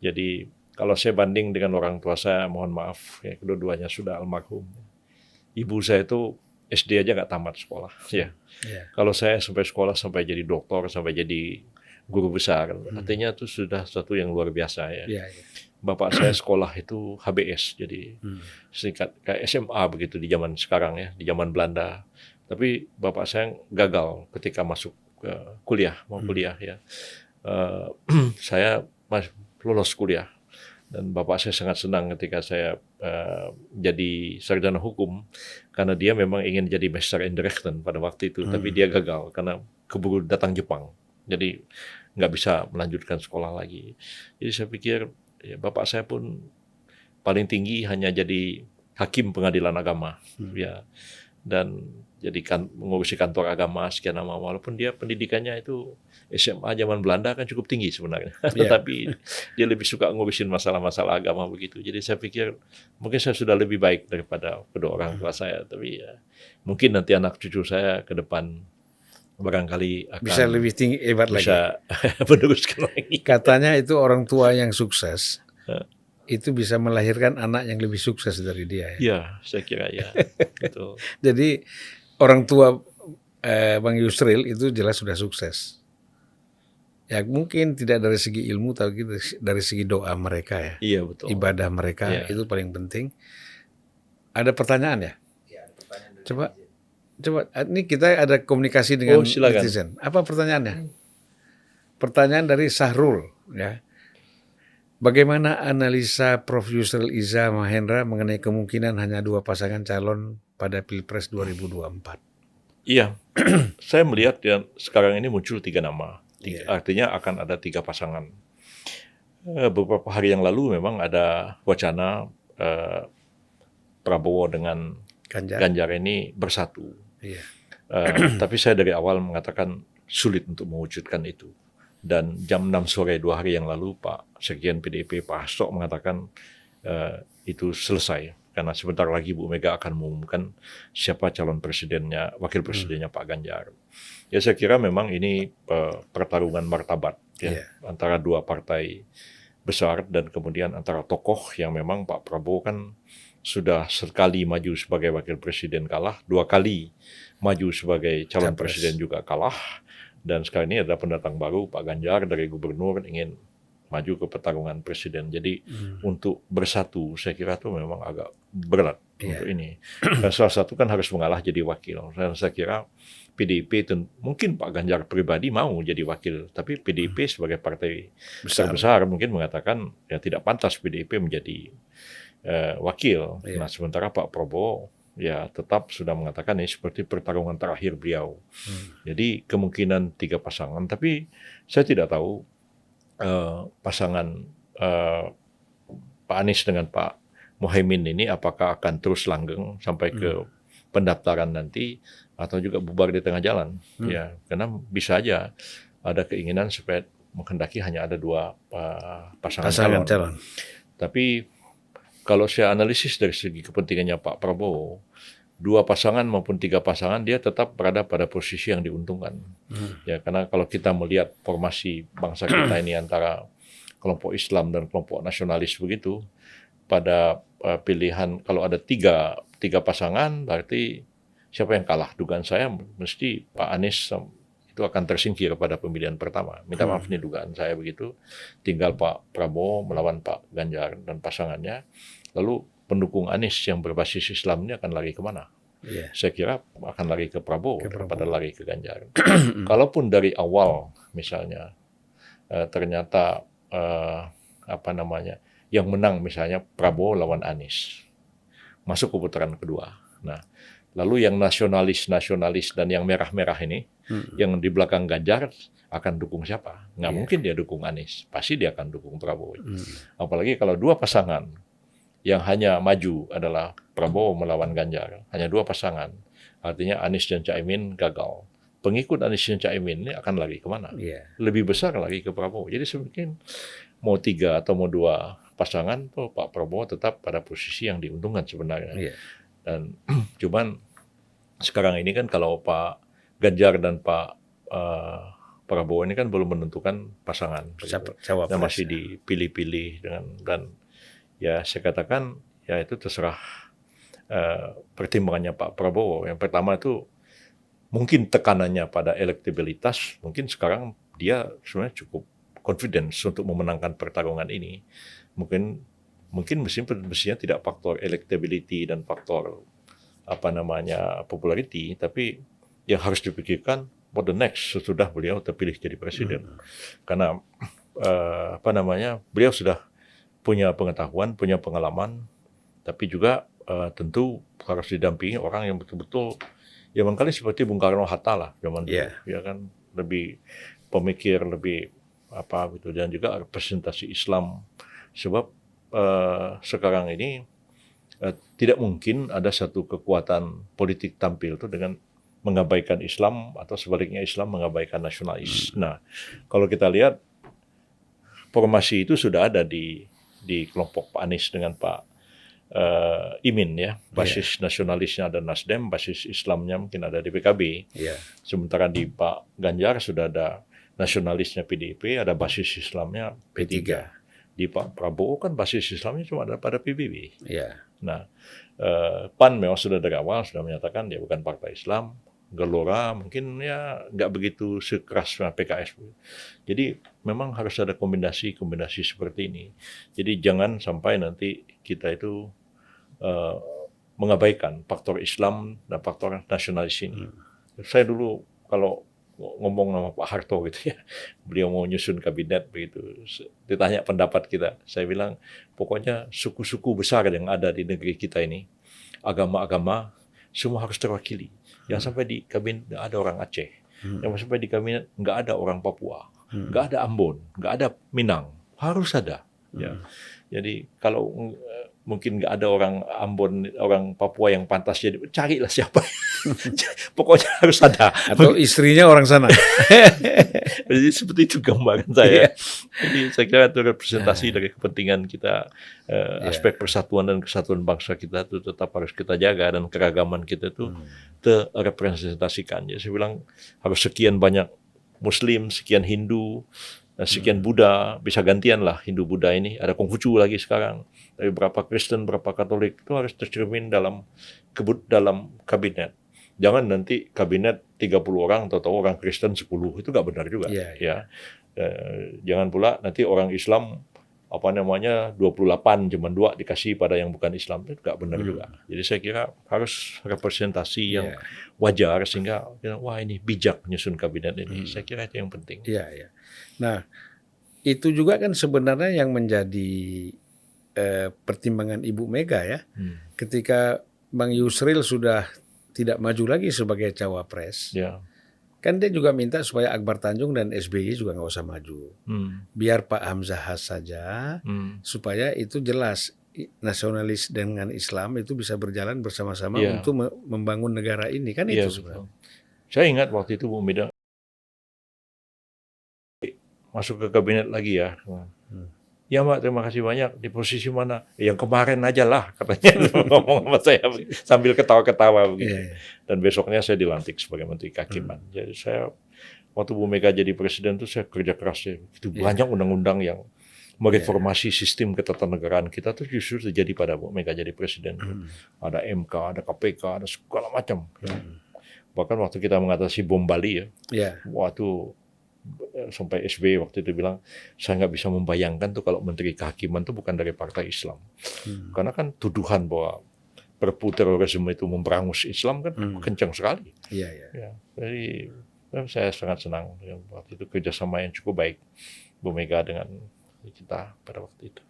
Jadi kalau saya banding dengan orang tua saya, mohon maaf, ya, kedua-duanya sudah almarhum. Ibu saya itu SD aja nggak tamat sekolah. Ya. Kalau saya sampai sekolah, sampai jadi doktor, sampai jadi guru besar, artinya itu sudah sesuatu yang luar biasa ya. Bapak saya sekolah itu HBS, jadi singkat kayak SMA begitu di zaman sekarang ya, di zaman Belanda. Tapi bapak saya gagal ketika masuk kuliah, mau kuliah ya. Saya lolos kuliah. Dan bapak saya sangat senang ketika saya jadi sarjana hukum, karena dia memang ingin jadi Master in Rechten pada waktu itu, tapi dia gagal karena keburu datang Jepang, jadi nggak bisa melanjutkan sekolah lagi. Jadi saya pikir ya, bapak saya pun paling tinggi hanya jadi hakim pengadilan agama, ya, dan jadi mengurusi kantor agama sekian lama, walaupun dia pendidikannya itu SMA zaman Belanda kan cukup tinggi sebenarnya, tapi dia lebih suka ngurusin masalah-masalah agama begitu. Jadi saya pikir mungkin saya sudah lebih baik daripada kedua orang tua saya, tapi ya, mungkin nanti anak cucu saya ke depan barangkali akan bisa lebih tinggi, hebat lagi. Bisa meneruskan lagi. Katanya itu orang tua yang sukses itu bisa melahirkan anak yang lebih sukses dari dia. Ya, saya kira ya. Gitu. Jadi orang tua Bang Yusril itu jelas sudah sukses. Ya mungkin tidak dari segi ilmu, tapi dari segi doa mereka ya. Iya betul. Ibadah mereka itu paling penting. Ada pertanyaan ya? Ya, ada pertanyaan dari Coba, ini kita ada komunikasi dengan silakan. netizen. Apa pertanyaannya? Pertanyaan dari Sahrul, ya. Bagaimana analisa Prof. Yusril Iza Mahendra mengenai kemungkinan hanya 2 pasangan calon pada Pilpres 2024? Iya, saya melihat ya, sekarang ini muncul 3 nama. Artinya akan ada 3 pasangan. Beberapa hari yang lalu memang ada wacana Prabowo dengan Ganjar ini bersatu. Tapi saya dari awal mengatakan sulit untuk mewujudkan itu. Dan jam 6 sore 2 hari yang lalu Pak Sekjen PDIP Pak Hasto mengatakan itu selesai. Karena sebentar lagi Bu Mega akan mengumumkan siapa calon presidennya, wakil presidennya Pak Ganjar. Ya saya kira memang ini pertarungan martabat ya, antara 2 partai besar, dan kemudian antara tokoh yang memang Pak Prabowo kan sudah sekali maju sebagai wakil presiden kalah, 2 kali maju sebagai calon presiden juga kalah, dan sekarang ini ada pendatang baru Pak Ganjar dari gubernur ingin maju ke pertarungan presiden. Jadi untuk bersatu saya kira itu memang agak berat untuk ini. Dan salah satu kan harus mengalah jadi wakil. Dan saya kira PDIP mungkin Pak Ganjar pribadi mau jadi wakil, tapi PDIP sebagai partai terbesar mungkin mengatakan ya tidak pantas PDIP menjadi wakil. Nah sementara Pak Prabowo ya tetap sudah mengatakan ini seperti pertarungan terakhir beliau. Jadi kemungkinan 3 pasangan, tapi saya tidak tahu pasangan Pak Anies dengan Pak Muhaimin ini apakah akan terus langgeng sampai ke pendaftaran nanti atau juga bubar di tengah jalan. Ya, karena bisa aja ada keinginan supaya menghendaki hanya ada 2 pasangan calon. Tapi kalau saya analisis dari segi kepentingannya Pak Prabowo, 2 pasangan maupun 3 pasangan dia tetap berada pada posisi yang diuntungkan. Ya, karena kalau kita melihat formasi bangsa kita ini antara kelompok Islam dan kelompok nasionalis begitu, pada pilihan kalau ada tiga pasangan berarti siapa yang kalah? Dugaan saya mesti Pak Anies itu akan tersingkir pada pemilihan pertama. Minta maaf nih dugaan saya begitu. Tinggal Pak Prabowo melawan Pak Ganjar dan pasangannya. Lalu pendukung Anies yang berbasis Islam ini akan lari kemana? Saya kira akan lari ke Prabowo daripada lari ke Ganjar. Kalaupun dari awal misalnya ternyata yang menang misalnya Prabowo lawan Anies, masuk ke putaran kedua. Nah, lalu yang nasionalis dan yang merah-merah ini, yang di belakang Ganjar akan dukung siapa? Nggak mungkin dia dukung Anies, pasti dia akan dukung Prabowo. Apalagi kalau 2 pasangan yang hanya maju adalah Prabowo melawan Ganjar, hanya 2 pasangan, artinya Anies dan Caimin gagal. Pengikut Anies dan Caimin ini akan lari kemana? Lebih besar lagi ke Prabowo. Jadi mungkin mau 3 atau mau 2 pasangan, Pak Prabowo tetap pada posisi yang diuntungkan sebenarnya. Dan cuman sekarang ini kan kalau Pak Ganjar dan Pak Prabowo ini kan belum menentukan pasangan, dan masih dipilih-pilih dan ya saya katakan ya itu terserah pertimbangannya Pak Prabowo. Yang pertama itu mungkin tekanannya pada elektabilitas, mungkin sekarang dia sebenarnya cukup confidence untuk memenangkan pertarungan ini. Mungkin mestinya tidak faktor electability dan faktor popularity, tapi yang harus dipikirkan what the next sesudah beliau terpilih jadi presiden. Karena beliau sudah punya pengetahuan, punya pengalaman, tapi juga tentu harus didampingi orang yang betul-betul ya barangkali seperti Bung Karno Hatta lah zaman dulu, ya kan, lebih pemikir, lebih gitu, dan juga representasi Islam. Sebab sekarang ini tidak mungkin ada satu kekuatan politik tampil itu dengan mengabaikan Islam atau sebaliknya Islam mengabaikan nasionalis. Nah, kalau kita lihat formasi itu sudah ada di kelompok Pak Anies dengan Pak Imin ya, basis nasionalisnya ada Nasdem, basis Islamnya mungkin ada di PKB. Sementara di Pak Ganjar sudah ada nasionalisnya PDIP, ada basis Islamnya P3. Di Pak Prabowo kan basis Islamnya cuma ada pada PBB. Nah, PAN memang sudah dari awal sudah menyatakan dia bukan partai Islam. Gelora mungkin ya nggak begitu sekeras PKS. Jadi memang harus ada kombinasi seperti ini. Jadi jangan sampai nanti kita itu mengabaikan faktor Islam dan faktor nasionalis ini. Saya dulu kalau ngomong sama Pak Harto gitu ya, beliau mau nyusun kabinet begitu, ditanya pendapat kita, saya bilang pokoknya suku-suku besar yang ada di negeri kita ini, agama-agama semua harus terwakili. Yang sampai di kabinet nggak ada orang Aceh, yang sampai di kabinet nggak ada orang Papua, nggak ada Ambon, nggak ada Minang, harus ada. Ya. Jadi kalau mungkin nggak ada orang Ambon, orang Papua yang pantas jadi, carilah siapa. Pokoknya harus ada. Atau istrinya orang sana. Jadi seperti itu gambaran saya. Jadi saya kira itu representasi dari kepentingan kita, aspek persatuan dan kesatuan bangsa kita itu tetap harus kita jaga, dan keragaman kita itu terrepresentasikan. Jadi saya bilang harus sekian banyak Muslim, sekian Hindu, sekian Buddha, bisa gantian lah Hindu-Buddha ini. Ada Konghucu lagi sekarang. Dari berapa Kristen, berapa Katolik, itu harus tercermin dalam kabinet. Jangan nanti kabinet 30 orang, atau orang Kristen 10, itu nggak benar juga. Ya. Jangan pula nanti orang Islam 28, cuma 2 dikasih pada yang bukan Islam, itu nggak benar juga. Jadi saya kira harus representasi yang wajar, sehingga wah ini bijak nyusun kabinet ini. Saya kira itu yang penting. Nah, itu juga kan sebenarnya yang menjadi pertimbangan Ibu Mega ya, ketika Bang Yusril sudah tidak maju lagi sebagai cawapres, Ya. kan dia juga minta supaya Akbar Tanjung dan SBY juga nggak usah maju. Hmm. Biar Pak Hamzah Has saja, Hmm. supaya itu jelas nasionalis dengan Islam itu bisa berjalan bersama-sama Iya. untuk membangun negara ini, kan Iya, itu sebenarnya. saya ingat waktu itu Bu Mega masuk ke kabinet lagi ya. Ya Mbak, terima kasih banyak. Di posisi mana? Yang kemarin aja lah, katanya ngomong sama saya sambil ketawa-ketawa begitu. Iya. Dan besoknya saya dilantik sebagai Menteri Kehakiman. Jadi saya, waktu Bu Mega jadi presiden itu saya kerja keras ya. Itu banyak undang-undang yang mereformasi sistem ketatanegaraan kita tuh justru terjadi pada Bu Mega jadi presiden. Ada MK, ada KPK, ada segala macam. Bahkan waktu kita mengatasi bom Bali ya, Ya. waktu sampai SBY waktu itu bilang, saya nggak bisa membayangkan tuh kalau Menteri Kehakiman itu bukan dari Partai Islam. Karena kan tuduhan bahwa perpu terorisme itu memberangus Islam kan kencang sekali. Iya, iya. Ya, jadi saya sangat senang waktu itu kerjasama yang cukup baik Bu Mega dengan kita pada waktu itu.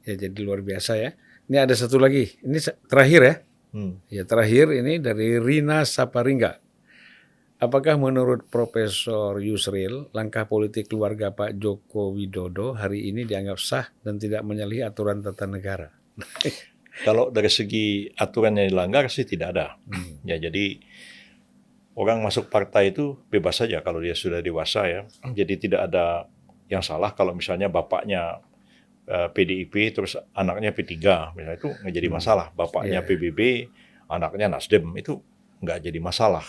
Ya, jadi luar biasa ya. Ini ada satu lagi. Ini terakhir ya. Ya, terakhir ini dari Rina Saparingga. Apakah menurut Profesor Yusril, langkah politik keluarga Pak Joko Widodo hari ini dianggap sah dan tidak menyalahi aturan tata negara? Kalau dari segi aturan yang dilanggar sih tidak ada. Ya, jadi orang masuk partai itu bebas saja kalau dia sudah dewasa ya. Jadi tidak ada yang salah kalau misalnya bapaknya PDIP terus anaknya P3, misalnya itu nggak jadi masalah. Bapaknya PBB, anaknya Nasdem, itu nggak jadi masalah.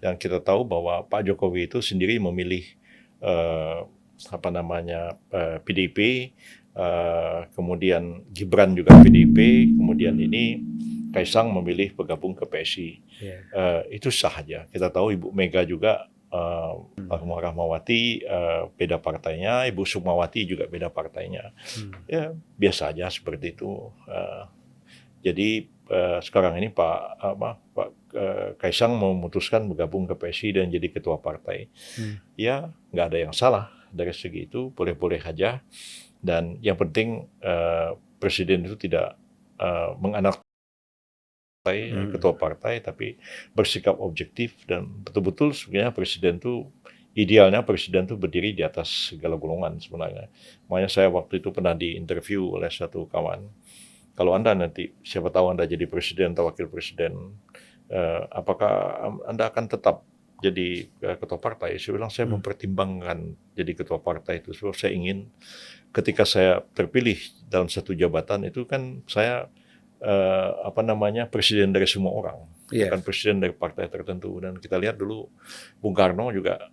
Dan kita tahu bahwa Pak Jokowi itu sendiri memilih PDIP, kemudian Gibran juga PDIP, kemudian ini Kaisang memilih bergabung ke PSI. Itu sah aja. Kita tahu Ibu Mega juga Almarhumah Rahmawati beda partainya, Ibu Sukmawati juga beda partainya. Ya biasa aja seperti itu. Jadi sekarang ini Pak Kaisang memutuskan bergabung ke PSI dan jadi ketua partai. Ya nggak ada yang salah dari segi itu, boleh-boleh aja. Dan yang penting presiden itu tidak menganak ketua partai, tapi bersikap objektif dan betul-betul sebenarnya presiden itu idealnya presiden itu berdiri di atas segala golongan sebenarnya. Makanya saya waktu itu pernah diinterview oleh satu kawan. Kalau Anda nanti, siapa tahu Anda jadi presiden atau wakil presiden, apakah Anda akan tetap jadi ketua partai? Saya bilang saya mempertimbangkan jadi ketua partai itu. So, saya ingin ketika saya terpilih dalam satu jabatan itu kan saya presiden dari semua orang, bukan presiden dari partai tertentu. Dan kita lihat dulu Bung Karno juga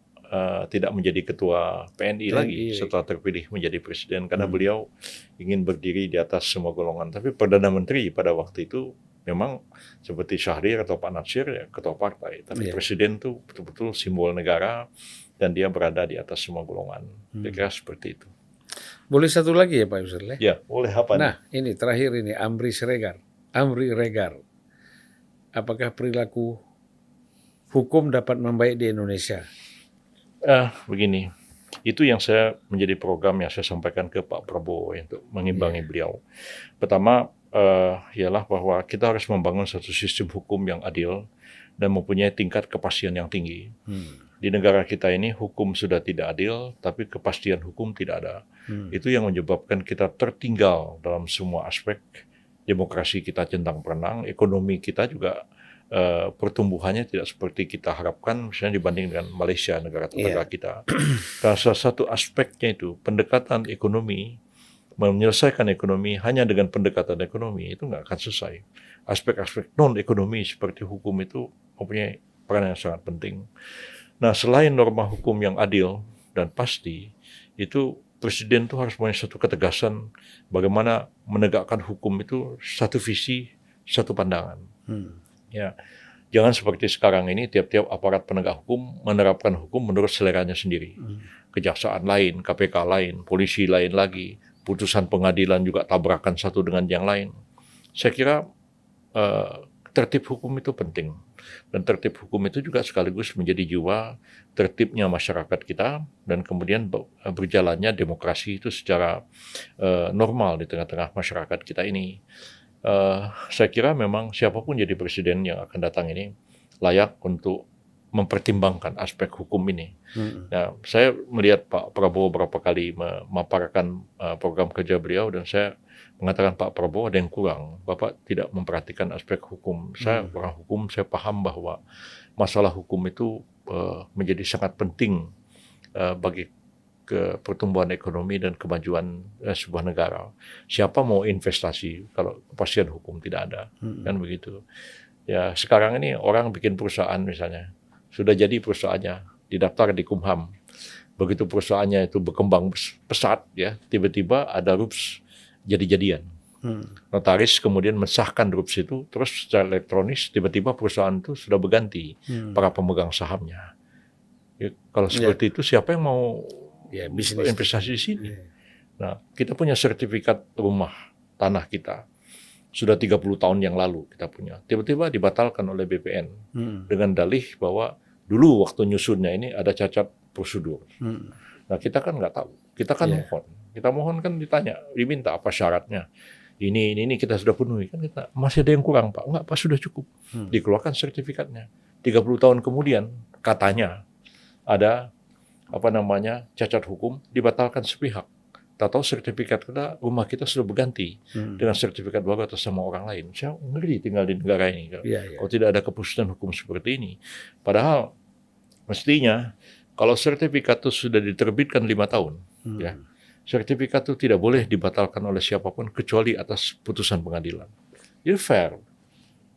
tidak menjadi ketua PNI lagi setelah terpilih menjadi presiden karena beliau ingin berdiri di atas semua golongan. Tapi Perdana Menteri pada waktu itu memang seperti Syahrir atau Pak Natsir ya ketua partai. Tapi presiden itu betul-betul simbol negara dan dia berada di atas semua golongan. Kira-kira seperti itu. Boleh satu lagi ya Pak Yusril? Ya, boleh apa Nah, ini terakhir ini Amri Regar. Apakah perilaku hukum dapat membaik di Indonesia? Begini, itu yang saya menjadi program yang saya sampaikan ke Pak Prabowo untuk mengimbangi beliau. Pertama, ialah bahwa kita harus membangun satu sistem hukum yang adil dan mempunyai tingkat kepastian yang tinggi. Di negara kita ini hukum sudah tidak adil, tapi kepastian hukum tidak ada. Itu yang menyebabkan kita tertinggal dalam semua aspek. Demokrasi kita centang-perenang, ekonomi kita juga pertumbuhannya tidak seperti kita harapkan, misalnya dibanding dengan Malaysia, negara tetangga kita. Karena salah satu aspeknya itu pendekatan ekonomi, menyelesaikan ekonomi hanya dengan pendekatan ekonomi itu nggak akan selesai. Aspek-aspek non-ekonomi seperti hukum itu mempunyai peran yang sangat penting. Nah, selain norma hukum yang adil dan pasti, itu presiden itu harus punya satu ketegasan bagaimana menegakkan hukum itu satu visi, satu pandangan. Ya, jangan seperti sekarang ini tiap-tiap aparat penegak hukum menerapkan hukum menurut seleranya sendiri. Kejaksaan lain, KPK lain, polisi lain lagi, putusan pengadilan juga tabrakan satu dengan yang lain. Saya kira tertib hukum itu penting. Dan tertib hukum itu juga sekaligus menjadi jiwa tertibnya masyarakat kita dan kemudian berjalannya demokrasi itu secara normal di tengah-tengah masyarakat kita ini. Saya kira memang siapapun jadi presiden yang akan datang ini layak untuk mempertimbangkan aspek hukum ini. Nah, saya melihat Pak Prabowo beberapa kali memaparkan program kerja beliau dan saya mengatakan Pak Prabowo ada yang kurang. Bapak tidak memperhatikan aspek hukum. Saya orang hukum, saya paham bahwa masalah hukum itu menjadi sangat penting bagi ke pertumbuhan ekonomi dan kemajuan sebuah negara. Siapa mau investasi kalau kepastian hukum tidak ada, kan begitu. Ya sekarang ini orang bikin perusahaan misalnya, sudah jadi perusahaannya, didaftar di Kumham. Begitu perusahaannya itu berkembang pesat, ya tiba-tiba ada rups jadi-jadian. Notaris kemudian mensahkan rups itu, terus secara elektronis tiba-tiba perusahaan itu sudah berganti para pemegang sahamnya. Ya, kalau seperti itu siapa yang mau bisnis investasi di sini? Nah, kita punya sertifikat rumah tanah kita. Sudah 30 tahun yang lalu kita punya. Tiba-tiba dibatalkan oleh BPN dengan dalih bahwa dulu waktu nyusunnya ini ada cacat prosedur. Nah, kita kan nggak tahu. Kita kan mohon. Kita mohon kan ditanya, diminta apa syaratnya. Ini kita sudah penuhi. Kan kita masih ada yang kurang, Pak. Enggak, Pak, sudah cukup. Dikeluarkan sertifikatnya. 30 tahun kemudian katanya ada cacat hukum, dibatalkan sepihak. Tak tahu sertifikat kita, rumah kita sudah berganti dengan sertifikat baru atas nama orang lain. Saya ngeri tinggal di negara ini kalau tidak ada keputusan hukum seperti ini. Padahal mestinya kalau sertifikat itu sudah diterbitkan 5 tahun, ya sertifikat itu tidak boleh dibatalkan oleh siapapun kecuali atas putusan pengadilan. Itu fair,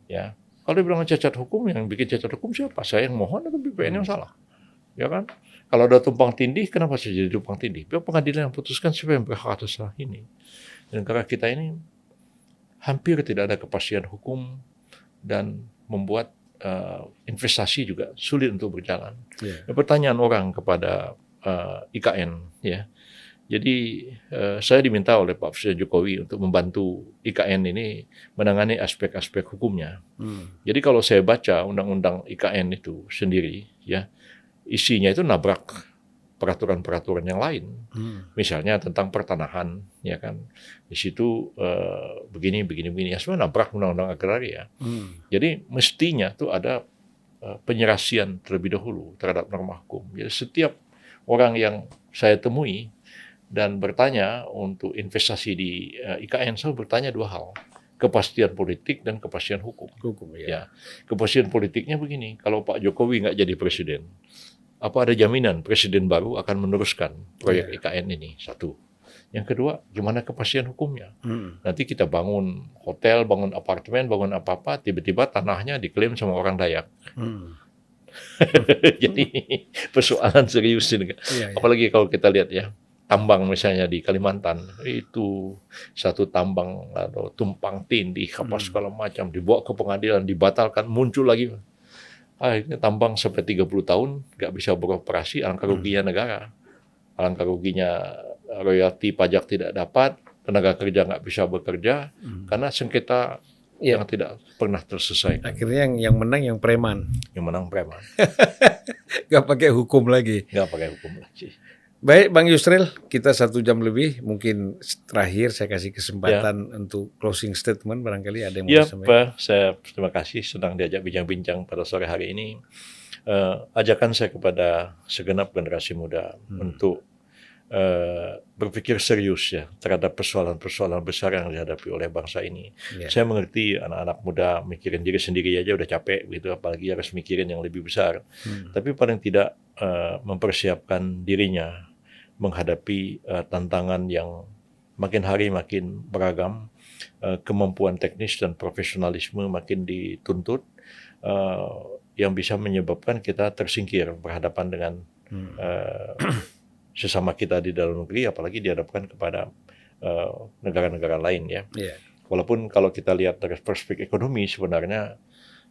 ya. Kalau dibilang cacat hukum, yang bikin cacat hukum siapa? Saya yang mohon atau BPN yang salah? Ya kan? Kalau ada tumpang tindih, kenapa saya jadi tumpang tindih? Biar pengadilan yang putuskan siapa yang berhak atas hal ini. Dan negara kita ini hampir tidak ada kepastian hukum dan membuat investasi juga sulit untuk berjalan. Pertanyaan orang kepada IKN, ya. Jadi saya diminta oleh Pak Presiden Jokowi untuk membantu IKN ini menangani aspek-aspek hukumnya. Jadi kalau saya baca undang-undang IKN itu sendiri, ya, isinya itu nabrak peraturan-peraturan yang lain. Misalnya tentang pertanahan, ya kan. Di situ begini. Ya, semua nabrak undang-undang agraria. Jadi mestinya tuh ada penyelesaian terlebih dahulu terhadap norma hukum. Jadi setiap orang yang saya temui dan bertanya untuk investasi di IKN, saya bertanya dua hal. Kepastian politik dan kepastian hukum. Ya. Kepastian politiknya begini, kalau Pak Jokowi nggak jadi presiden, apa ada jaminan presiden baru akan meneruskan proyek IKN ini? Satu. Yang kedua, gimana kepastian hukumnya? Nanti kita bangun hotel, bangun apartemen, bangun apa-apa, tiba-tiba tanahnya diklaim sama orang Dayak. Jadi persoalan serius ini. Apalagi kalau kita lihat ya, tambang misalnya di Kalimantan, itu satu tambang atau tumpang tindih, apa segala macam, dibawa ke pengadilan, dibatalkan, muncul lagi. Akhirnya tambang sampai 30 tahun nggak bisa beroperasi, alangkah ruginya negara. Alangkah ruginya royalti pajak tidak dapat, tenaga kerja nggak bisa bekerja, karena sengketa yang tidak pernah terselesaikan. Akhirnya yang menang yang preman. Yang menang preman. Nggak pakai hukum lagi. Nggak pakai hukum lagi. Baik, Bang Yusril, kita 1 jam lebih. Mungkin terakhir saya kasih kesempatan untuk closing statement. Barangkali ada yang mau Ya, disampaikan. Pak, saya terima kasih sedang diajak bincang-bincang pada sore hari ini. Ajakan saya kepada segenap generasi muda untuk berpikir serius ya terhadap persoalan-persoalan besar yang dihadapi oleh bangsa ini. Saya mengerti anak-anak muda mikirin diri sendiri aja udah capek gitu, apalagi harus mikirin yang lebih besar. Tapi paling tidak mempersiapkan dirinya menghadapi tantangan yang makin hari makin beragam, kemampuan teknis dan profesionalisme makin dituntut, yang bisa menyebabkan kita tersingkir berhadapan dengan sesama kita di dalam negeri, apalagi dihadapkan kepada negara-negara lain ya. Walaupun kalau kita lihat dari perspektif ekonomi sebenarnya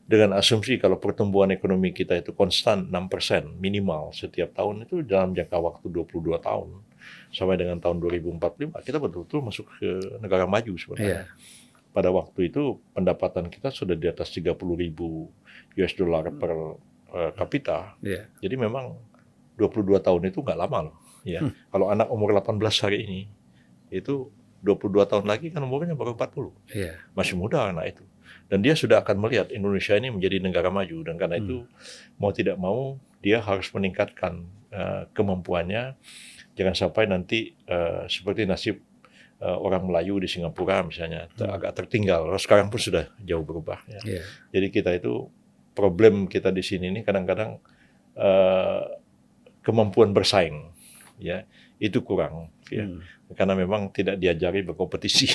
dengan asumsi kalau pertumbuhan ekonomi kita itu konstan 6% minimal setiap tahun, itu dalam jangka waktu 22 tahun sampai dengan tahun 2045 kita betul-betul masuk ke negara maju sebenarnya. Pada waktu itu pendapatan kita sudah di atas 30.000 US dollar per kapita. Jadi memang 22 tahun itu nggak lama loh. Ya, kalau anak umur 18 hari ini itu 22 tahun lagi kan umurnya baru 40. Iya. Masih muda anak itu. Dan dia sudah akan melihat Indonesia ini menjadi negara maju. Dan karena itu mau tidak mau dia harus meningkatkan kemampuannya. Jangan sampai nanti seperti nasib orang Melayu di Singapura misalnya agak tertinggal. Sekarang pun sudah jauh berubah. Ya. Iya. Jadi kita itu problem kita di sini ini kadang-kadang kemampuan bersaing, ya itu kurang. Ya. Karena memang tidak diajari berkompetisi.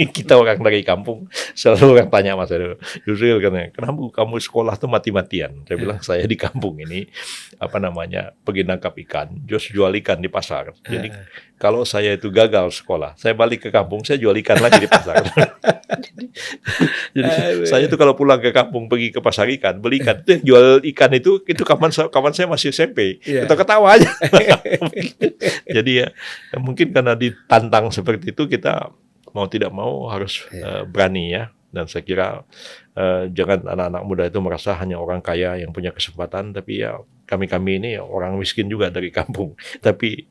Kita orang dari kampung selalu orang tanya Mas Edo, Yusril katanya, kenapa kamu sekolah tuh mati-matian? Saya bilang saya di kampung ini pergi nangkap ikan, jual ikan di pasar. Jadi kalau saya itu gagal sekolah, saya balik ke kampung, saya jual ikan lagi di pasar. Jadi saya itu kalau pulang ke kampung pergi ke pasar ikan, beli ikan, itu yang jual ikan itu kawan saya masih SMP. Ketawa aja. Jadi ya mungkin karena ditantang seperti itu kita mau tidak mau harus berani ya. Dan saya kira jangan anak-anak muda itu merasa hanya orang kaya yang punya kesempatan, tapi ya kami ini orang miskin juga dari kampung, tapi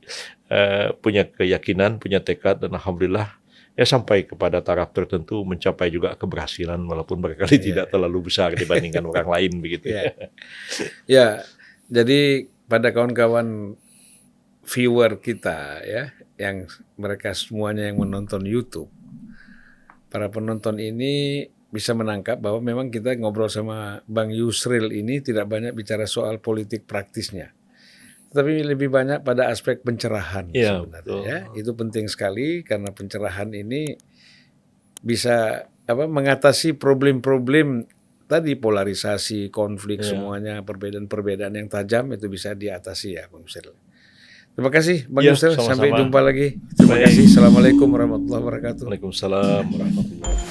punya keyakinan, punya tekad, dan alhamdulillah ya sampai kepada taraf tertentu mencapai juga keberhasilan walaupun barangkali tidak terlalu besar dibandingkan orang lain begitu. Ya, jadi pada kawan-kawan viewer kita ya, yang mereka semuanya yang menonton YouTube, para penonton ini bisa menangkap bahwa memang kita ngobrol sama Bang Yusril ini tidak banyak bicara soal politik praktisnya, tapi lebih banyak pada aspek pencerahan sebenarnya. Ya, itu penting sekali karena pencerahan ini bisa mengatasi problem-problem tadi, polarisasi, konflik, semuanya perbedaan-perbedaan yang tajam itu bisa diatasi ya Bang Yusril. Terima kasih Bang Yusril, sampai jumpa lagi. Terima kasih. Assalamualaikum warahmatullahi wabarakatuh. Waalaikumsalam warahmatullahi wabarakatuh.